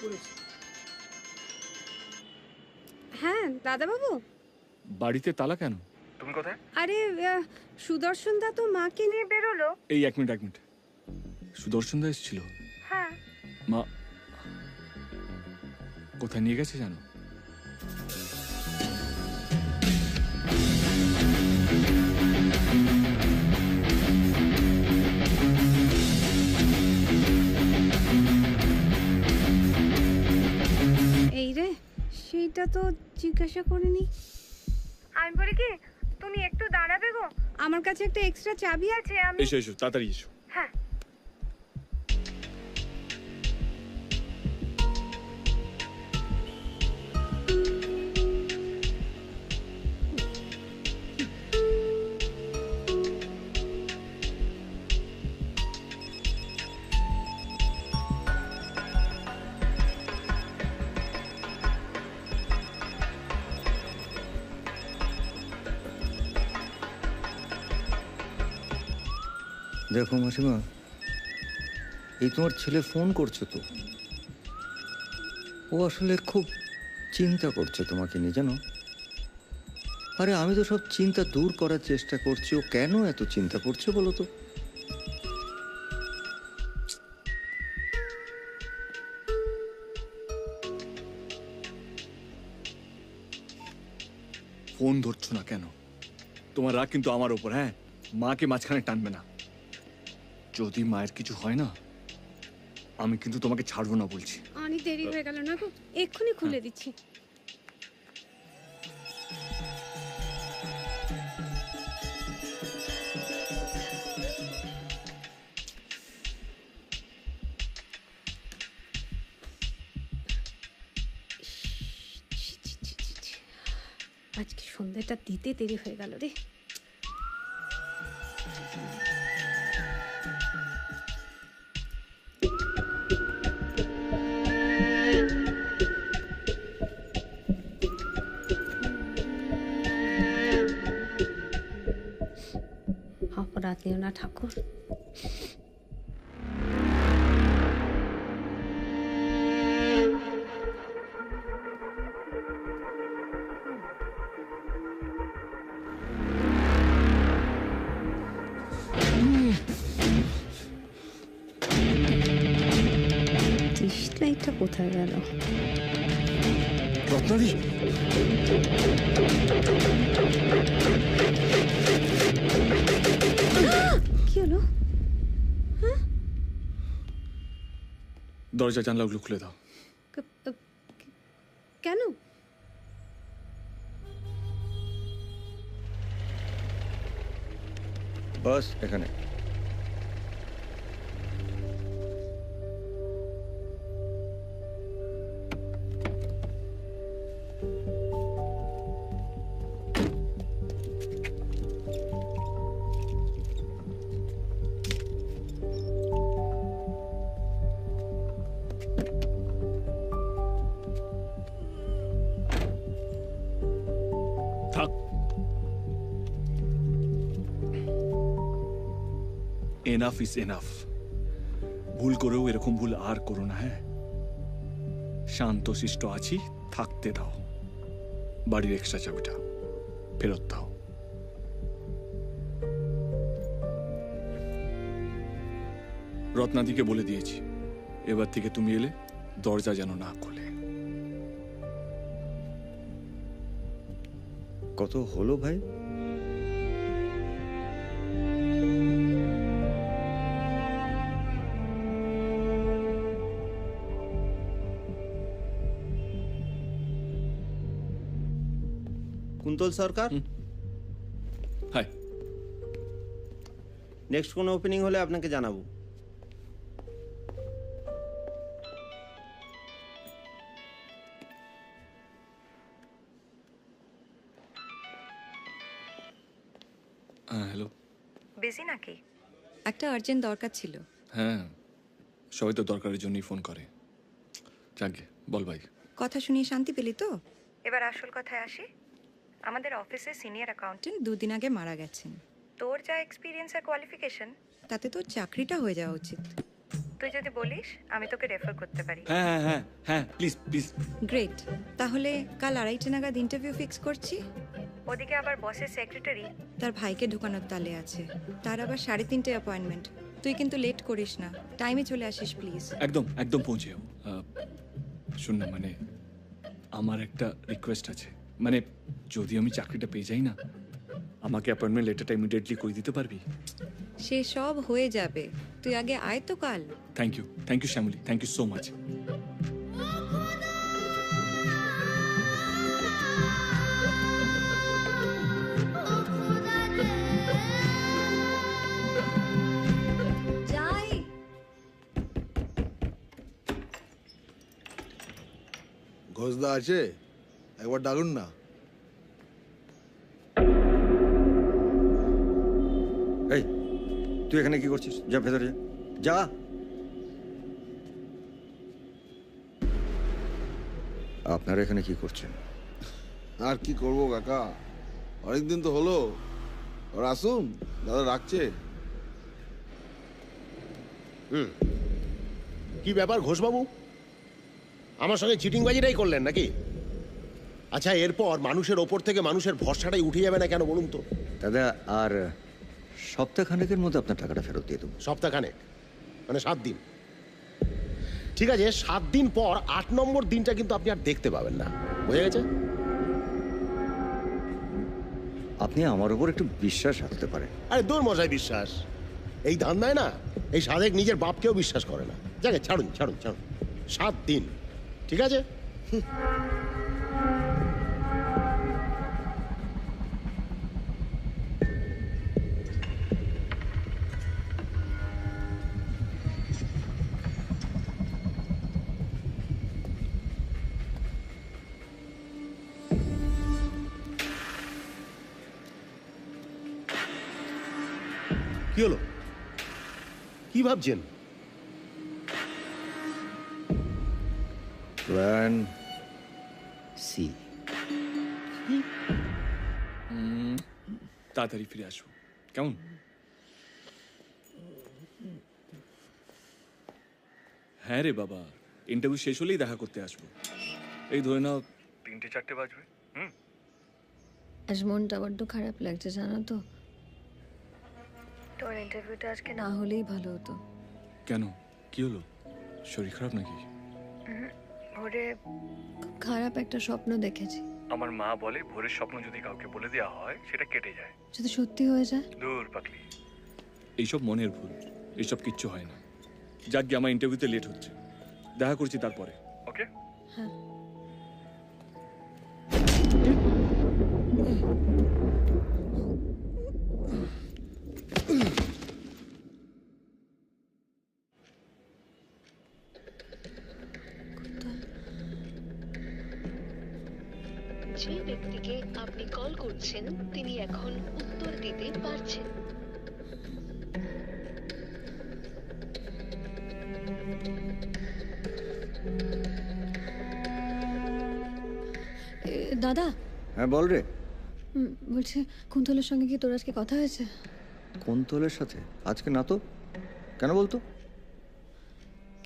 হ্যাঁ দাদাবাবু। বাড়িতে তালা কেন? তুমি কোথায়? আরে সুদর্শন দা তো মাকে নিয়ে বেরোলো। এই এক মিনিট সুদর্শন দা এসেছিল? হ্যাঁ। মা কোথায় নিয়ে গেছে জানো? এই রে, সেইটা তো জিজ্ঞাসা করিনি। আমি বলি কি, তুমি একটু দাঁড়াবে গো, আমার কাছে একটা এক্সট্রা চাবি আছে। আমি এসো তাড়াতাড়ি এসো। হ্যাঁ। দেখো মাসিমা, এই তোমার ছেলে ফোন করছে তো, ও আসলে খুব চিন্তা করছে তোমাকে নিয়ে, জানো? আরে আমি তো সব চিন্তা দূর করার চেষ্টা করছি, ও কেন এত চিন্তা করছে বলো তো? ফোন ধরছো না কেন? তোমার রাগ কিন্তু আমার ওপর। হ্যাঁ, মাকে মাঝখানে টানবে না। যদি মায়ের কিছু হয় না, আমি কিন্তু তোমাকে ছাড়বো না বলছি। অনেক দেরি হয়ে গেল না গো, এক্ষুনি খুলে দিচ্ছি। আজকে সন্ধ্যাটা দিতে দেরি হয়ে গেল রে। অপরাধ নিও না ঠাকুর। লাইটটা কোথায় গেল? রত্নাদি, কি হলো? দরজা জানলাগুলো খুলে দাও। কেন? বাস এখানে। Enough is enough. ভুল করেও এরকম ভুল আর করো না। হ্যাঁ, শান্ত শিষ্ট আছি, থাকতে দাও। বাড়ির এক্সট্রা চাবিটা ফেরত দাও। রত্নাদিকে বলে দিয়েছি, এবার থেকে তুমি এলে দরজা যেন না খোলে। কত হলো ভাই? কুন্তল সরকার, হাই। নেক্সট কোনো ওপেনিং হলে আপনাকে জানাবো। হ্যালো। বিজি নাকি? একটা আর্জেন্ট দরকার ছিল। হ্যাঁ, সবাই তো দরকারের জন্যই ফোন করে। যাকে বল ভাই। কথা শুনিয়ে শান্তি পেলি তো? এবার আসল কথায় আসি। আমাদের অফিসে সিনিয়র অ্যাকাউন্টেন্ট 2 দিন আগে মারা গেছেন। তোর যা এক্সপিরিয়েন্স আর কোয়ালিফিকেশন, তাতে তোর চাকরিটা হয়ে যাওয়া উচিত। তুই যদি বলিস আমি তোকে রেফার করতে পারি। হ্যাঁ হ্যাঁ হ্যাঁ হ্যাঁ প্লিজ প্লিজ। গ্রেট, তাহলে কাল 2:30 নাগাদ ইন্টারভিউ ফিক্স করছি। ওদিকে আবার বসের সেক্রেটারি তার ভাইকে ঢুকানোর তালে আছে, তার আবার 3:30 অ্যাপয়েন্টমেন্ট। তুই কিন্তু লেট করিস না, টাইমে চলে আসিস প্লিজ। একদম একদম পৌঁছে যাও। শোন না, মানে আমার একটা রিকোয়েস্ট আছে, মানে যদি আমি চাকরিটা পেয়ে যাই না, আমাকে অ্যাপয়েন্টমেন্ট লেটারটা ইমিডিয়েটলি করে দিতে পারবি? সে সব হয়ে যাবে, তুই আগে আয় তো কাল। Thank you Shyamali, thank you so much. যাই। ঘোষদা আছে, একবার ডাকুন না। এই তুই এখানে কি করছিস? যা ভেতরে যা, যা। আপনারা এখানে কি করছেন? আর কি করবো কাকা, অনেকদিন তো হলো। আর আসুন, দাদা রাখছে। কি ব্যাপার ঘোষবাবু, আমার সঙ্গে চিটিংবাজিটাই করলেন নাকি? আচ্ছা, এরপর মানুষের ওপর থেকে মানুষের ভরসাটাই উঠে যাবে না কেন বলুন তো? দাদা, আর সপ্তাহখানেকের মধ্যে আপনার টাকাটা ফেরত দিয়ে দেবো। সপ্তাহখানেক মানে 7 দিন? ঠিক আছে, 7 দিন পর 8 নম্বর দিনটা কিন্তু আপনি আর দেখতে পাবেন না, বুঝে গেছে? আপনি আমার উপর একটু বিশ্বাস রাখতে পারেন। আরে দূর মজায় বিশ্বাস, এই ধান্দায় না এই সাদেক নিজের বাপকেও বিশ্বাস করে না। যাকে ছাড়ুন ছাড়ুন ছাড়ুন, 7 দিন ঠিক আছে? কি হলো, কি ভাবছেন? Plan C. তাড়াতাড়ি ফিরে আসো, কেমন? হ্যাঁ রে বাবা, ইন্টারভিউ শেষ হলেই দেখা করতে আসবো। এই ধরে নাও 3-4 বাজবে। আজ মনটা বড্ড খারাপ লাগছে জানো তো। তোর ইন্টারভিউটা আজকে না হলেই ভালো হতো। কেন, কি হলো? শরীর খারাপ নাকি? ভোরে খারাপ একটা স্বপ্ন দেখেছি। আমার মা বলে ভোরের স্বপ্ন যদি কাউকে বলে দেওয়া হয় সেটা কেটে যায়। যদি সত্যি হয়ে যায়? দূর পাগলি, এইসব মনের ভুল, এইসব কিচ্ছু হয় না। যাক গিয়ে, আমার ইন্টারভিউতে লেট হচ্ছে, দেখা করছি তারপরে। ওকে? হ্যাঁ। যে ব্যক্তিকে আপনি কল করছেন তিনি এখন উত্তর দিতে পারছেন। দাদা। হ্যাঁ বল রে। বলছি কুন্তলের সঙ্গে কি তোর আজকে কথা হয়েছে? কুন্তলের সাথে? আজকে না তো, কেন বলতো?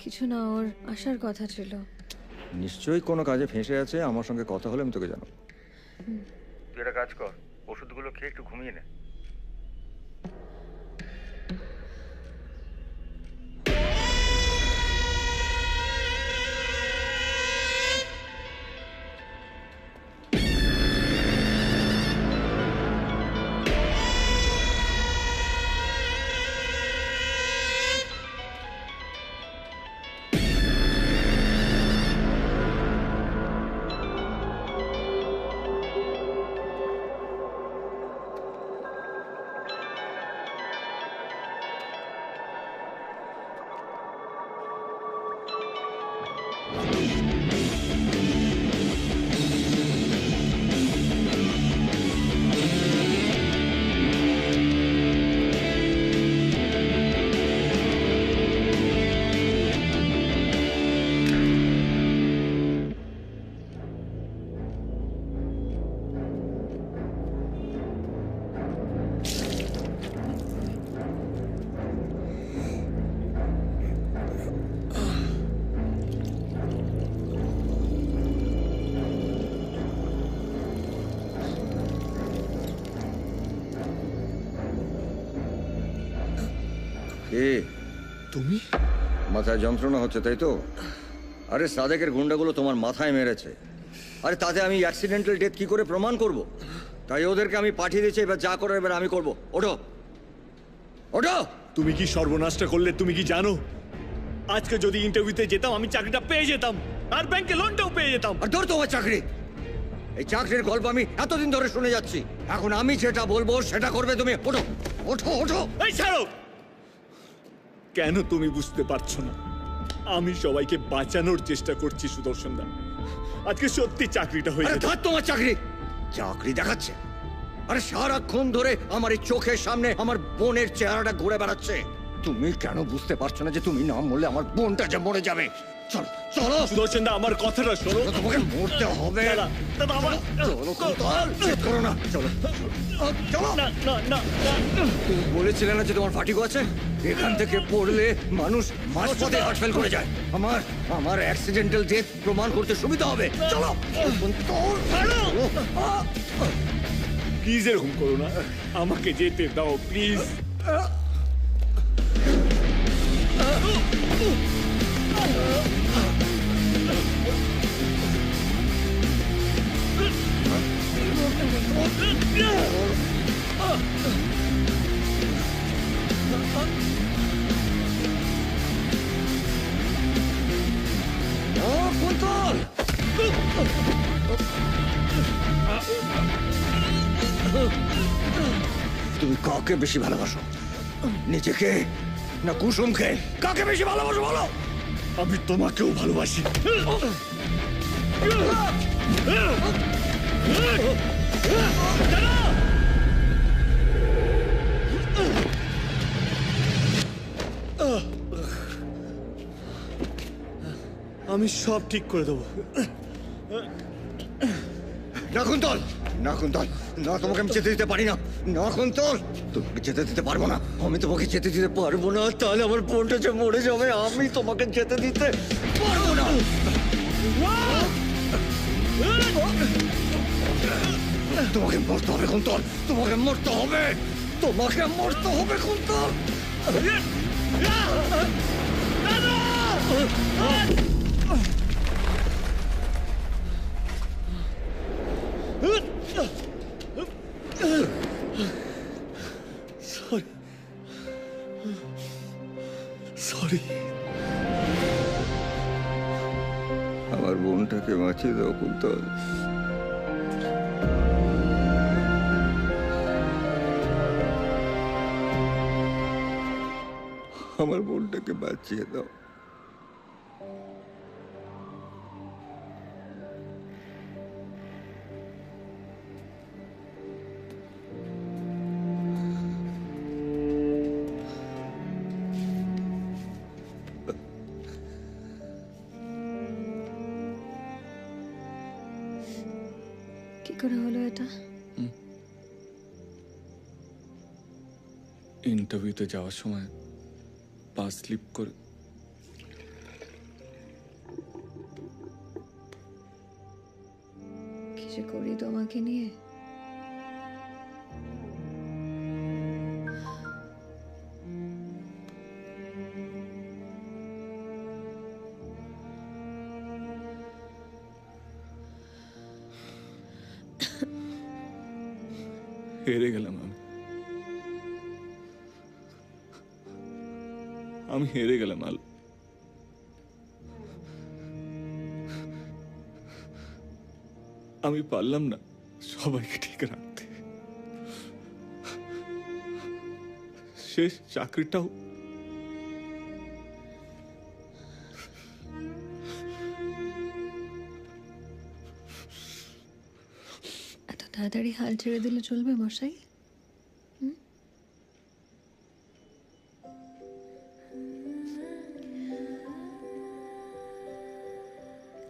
কিছু না, ওর আসার কথা ছিল। নিশ্চয়ই কোনো কাজে ফেঁসে আছে, আমার সঙ্গে কথা হলে আমি তোকে জানাবো। তুই একটা কাজ কর, ওষুধগুলো খেয়ে একটু ঘুমিয়ে নে। এ তুমি মাথায় যন্ত্রণা হচ্ছে তাই তো? আরে সাদেকের গুন্ডাগুলো তোমার মাথায় মেরেছে। আরে তাতে আমি অ্যাক্সিডেন্টাল ডেথ কি করে প্রমাণ করব? তাই ওদেরকে আমি পাঠিয়ে দিয়েছি, এবার যা করার এবার আমি করব। ওঠো ওঠো। তুমি কি সর্বনাশটা করলে তুমি কি জানো? আজকে যদি ইন্টারভিউতে যেতাম আমি চাকরিটা পেয়ে যেতাম, আর ব্যাংকে লোনটাও পেয়ে যেতাম। আর ধর তোমার চাকরি। এই চাকরির গল্প আমি এতদিন ধরে শুনে যাচ্ছি, এখন আমি যেটা বলবো সেটা করবে তুমি। ওঠো ওঠো ওঠো। এই ছাড়ো। কেন তুমি বুঝতে পারছো না? আমি সবাইকে বাঁচানোর চেষ্টা করছি সুদর্শন দা। আজকে সত্যি চাকরিটা হয়ে আরে ধর তোমার চাকরি। চাকরি দেখাচ্ছে। আরে সারাক্ষণ ধরে আমার এই চোখের সামনে আমার বোনের চেহারাটা ঘুরে বেড়াচ্ছে। তুমি কেন বুঝতে পারছো না যে তুমি না মরলে আমার বোনটা যে মরে যাবে? চলো চলো সুদর্শন দা, আমার কথাটা শোনো। তোমাকে মরতে হবে। চলো কুন্তল, জেদ করো না। চলো চলো। তুমি বলেছিলে না যে তোমার ফাটিগো আছে? এখান থেকে পড়লে মানুষ মাঝপথে হার্ট ফেল করে যায়। আমার অ্যাক্সিডেন্টাল ডেথ প্রমাণ করতে সুবিধা হবে। চলো কুন্তল। প্লিজ এরকম করো না, আমাকে যেতে দাও প্লিজ। কুন্তল তুমি কাকে বেশি ভালোবাসো, নিজেকে না কুসুমকে? কাকে বেশি ভালোবাসো বলো? আমি তোমাকেও ভালোবাসি। আমি সব ঠিক করে দেবো। না কুন্তল, না কুন্তল, না, তোমাকে আমি যেতে দিতে পারি না। না কুন্তল, তোমাকে যেতে দিতে পারবো না। আমি তোমাকে যেতে দিতে পারবো না, তাহলে আমার বোনটা যে মরে যাবে। আমি তোমাকে যেতে দিতে পারবো না। তোমাকে মরতে হবে কুন্তল, তোমাকে মরতে হবে, তোমাকে মরতে হবে কুন্তল। সরি। আমার বোনটাকে বাঁচিয়ে দাও কুন্তল। আমার বোনটাকে বাঁচিয়ে দাও। কি করে হলো এটা? ইন্টারভিউতে যাওয়ার সময় পা স্লিপ করে কি যে করি তোমাকে নিয়ে। হেরে গেলাম আমি হেরে গেলাম আলো। আমি পারলাম না সবাইকে ঠিক রাখতে। শেষ চাকরিটাও এত তাড়াতাড়ি হাল ছেড়ে দিলে চলবে মশাই?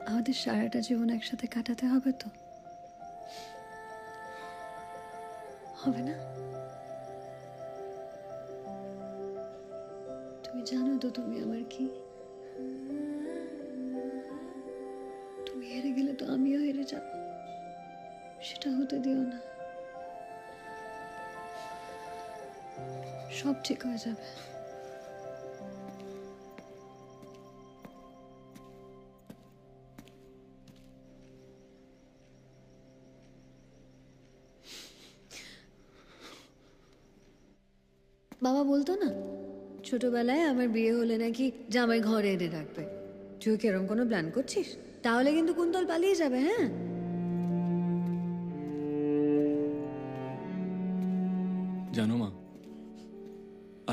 আমাদের সারাটা জীবন একসাথে কাটাতে হবে তো, হবে না? তুমি জানো তো তুমি আমার কি। তুমি হেরে গেলে তো আমিও হেরে যাব, সেটা হতে দিও না। সব ঠিক হয়ে যাবে। বাবা বলতো না ছোটবেলায় আমার বিয়ে হলে নাকি জামাই ঘরে এনে রাখবে। তুই কি এরকম কোনো প্ল্যান করছিস? তাহলে কিন্তু কুন্তল পালিয়ে যাবে। হ্যাঁ, জানো মা,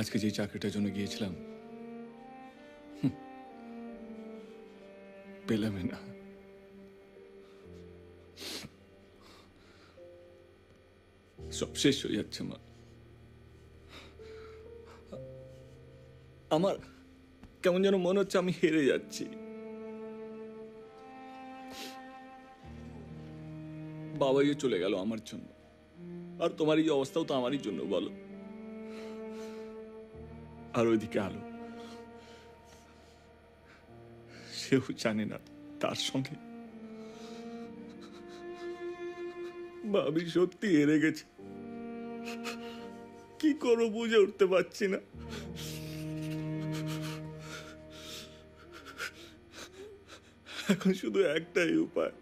আজকে যে চাকরিটার জন্য গিয়েছিলাম পেলামই না। সব শেষ হয়ে যাচ্ছে মা। আমার কেমন যেন মনে হচ্ছে আমি হেরে যাচ্ছি। বাবাই চলে গেল আমার জন্য, আর তোমার এই অবস্থাও তো আমারই জন্য, বলো। আর ওইদিকে আলো, সেও জানে না তার সঙ্গে ভাবি সত্যি হেরে গেছে। কি করবো বুঝে উঠতে পারছি না। এখন শুধু একটাই উপায়,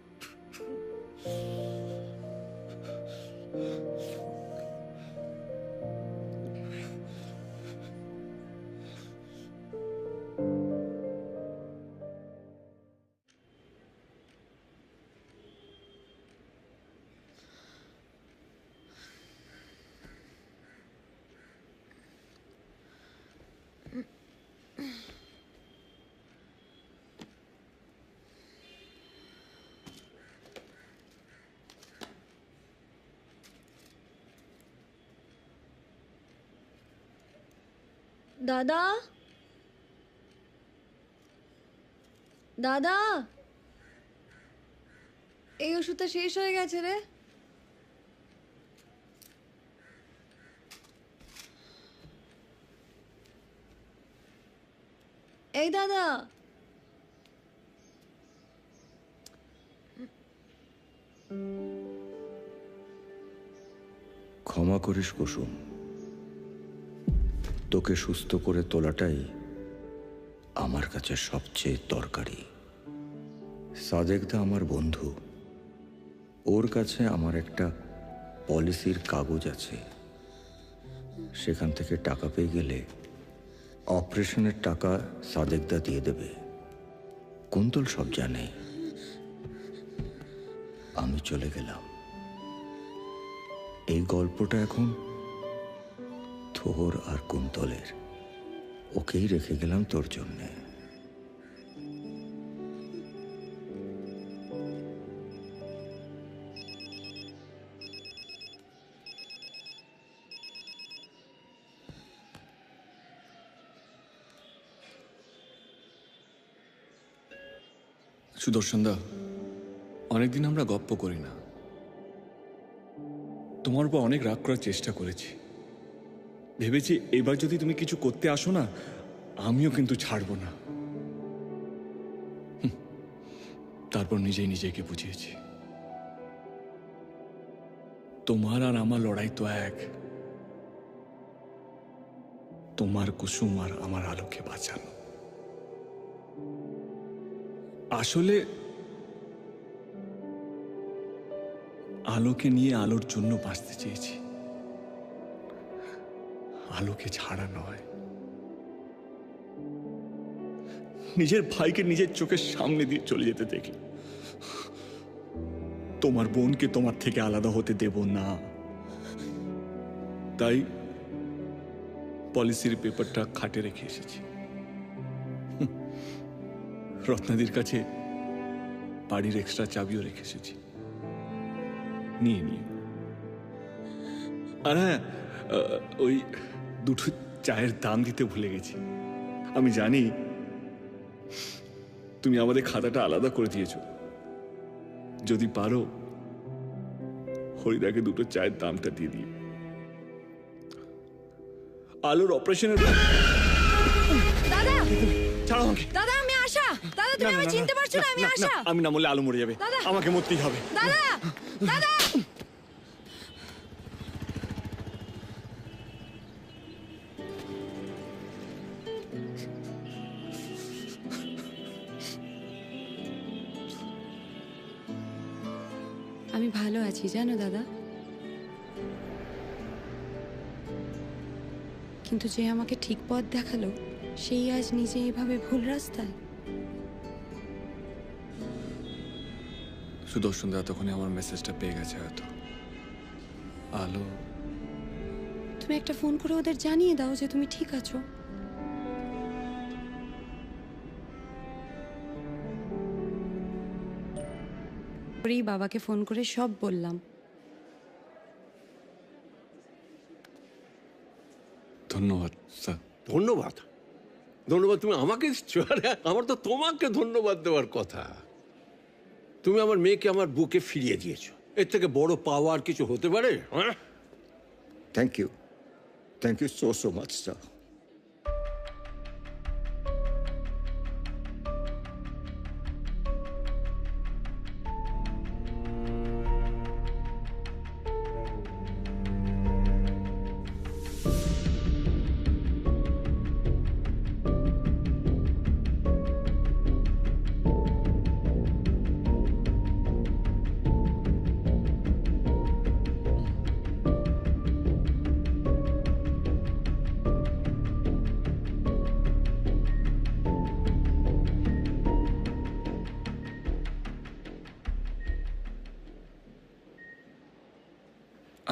দাদা, দাদা, এই ওষুধটা শেষ হয়ে গেছে রে। এই দাদা, ক্ষমা করিস কুসুম, তোকে সুস্থ করে তোলাটাই আমার কাছে সবচেয়ে দরকারি। সাদেকদা আমার বন্ধু, ওর কাছে আমার একটা পলিসির কাগজ আছে, সেখান থেকে টাকা পেয়ে গেলে অপারেশনের টাকা সাদেকদা দিয়ে দেবে। কুন্তল সব জানে। আমি চলে গেলাম। এই গল্পটা এখন তোর আর কুন্তলের, ওকেই রেখে গেলাম তোর জন্যে। সুদর্শন দা, অনেকদিন আমরা গপ্প করি না। তোমার উপর অনেক রাগ করার চেষ্টা করেছি। ভেবেছি এবার যদি তুমি কিছু করতে আসো না, আমিও কিন্তু ছাড়বো না। তারপর নিজেই নিজেকে বুঝিয়েছি, তোমার আর আমার লড়াই তো এক। তোমার কুসুম আর আমার আলোকে বাঁচানো। আসলে আলোকে নিয়ে আলোর জন্য বাঁচতে চেয়েছি, আলোকে ছাড়া নয়। নিজের ভাইকে নিজের চোখের সামনে দিয়ে চলে যেতে দেখি। তোমার বোনকে তোমার থেকে আলাদা হতে দেব না। তাই পলিসির পেপারটা খাটে রেখে এসেছি। রত্নাদির কাছে বাড়ির এক্সট্রা চাবিও রেখে এসেছি, নিয়ে নিয়ে। আর হ্যাঁ, ওই দুটো চায়ের দাম দিতে ভুলে গেছি। আমি জানি তুমি আমাদের খাতাটা আলাদা করে দিয়েছ। যদি পারো হরিদাকে দুটো চায়ের দামটা দিয়ে দিও। আলোর অপারেশনের দাদা, ছাড়ো আমাকে। দাদা আমি আশা। দাদা তুমি আমায় চিনতে পারছো না? আমি আশা। আমি না বললে আলো মরে যাবে। আমাকে মরতেই হবে। দাদা, দাদা, আমি ভালো আছি জানো দাদা, কিন্তু যে আমাকে ঠিক পথ দেখালো সেই আজ নিজে এভাবে ভুল রাস্তায়। সুদর্শন দা তখনই আমার মেসেজটা পেয়ে গেছে হয়তো। আলো, তুমি একটা ফোন করে ওদের জানিয়ে দাও যে তুমি ঠিক আছো। পরেই বাবাকে ফোন করে সব বললাম। ধন্যবাদ স্যার। ধন্যবাদ? ধন্যবাদ তুমি আমাকে দিচ্ছ? আরে আমার তো তোমাকে ধন্যবাদ দেওয়ার কথা। তুমি আমার মেয়েকে আমার বুকে ফিরিয়ে দিয়েছো, এর থেকে বড় পাওয়া আর কিছু হতে পারে? হ্যাঁ, thank you so much sir.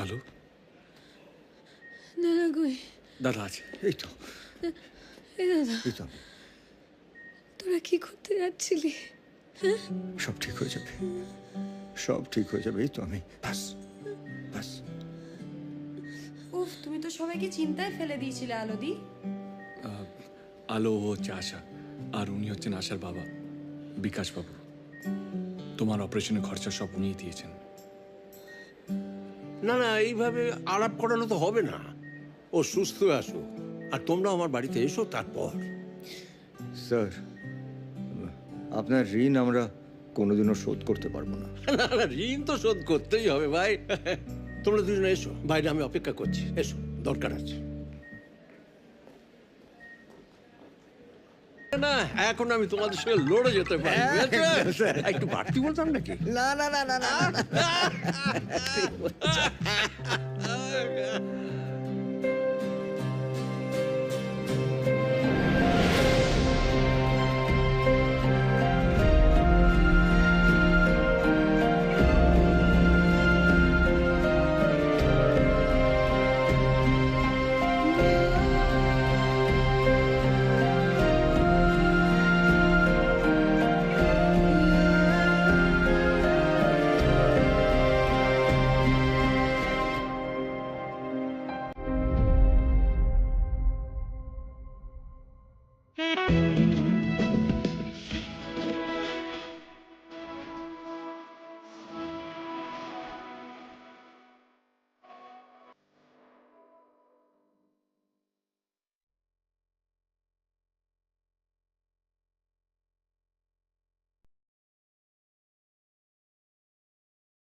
Alo, দাদা কই? দাদা আছে। এই তো এই দাদা, এই তো। তোরা কি করতে যাচ্ছিলি? হ্যাঁ? সব ঠিক হয়ে যাবে, সব ঠিক হয়ে যাবে। এই তো আমি, বাস বাস। উফ, তুমি তো সবাইকে চিন্তায় ফেলে দিয়েছিলে আলোদি। আলো ও হচ্ছে আশা, আর উনি হচ্ছেন আশার বাবা বিকাশ বাবু। তোমার অপারেশনের খরচা সব উনিই দিয়েছেন। না না, এইভাবে আলাপ করানো তো হবে না। ও সুস্থ আসো, আর তোমরা আমার বাড়িতে এসো তারপর। স্যার, আপনার ঋণ আমরা কোনোদিনও শোধ করতে পারবো না। না না, ঋণ তো শোধ করতেই হবে ভাই। তোমরা দুজনে এসো, বাইরে আমি অপেক্ষা করছি। এসো, দরকার আছে। না, এখন আমি তোমাদের সঙ্গে লড়ে যেতে পারি। একটু বাড়তি বলতাম নাকি? না না না না না।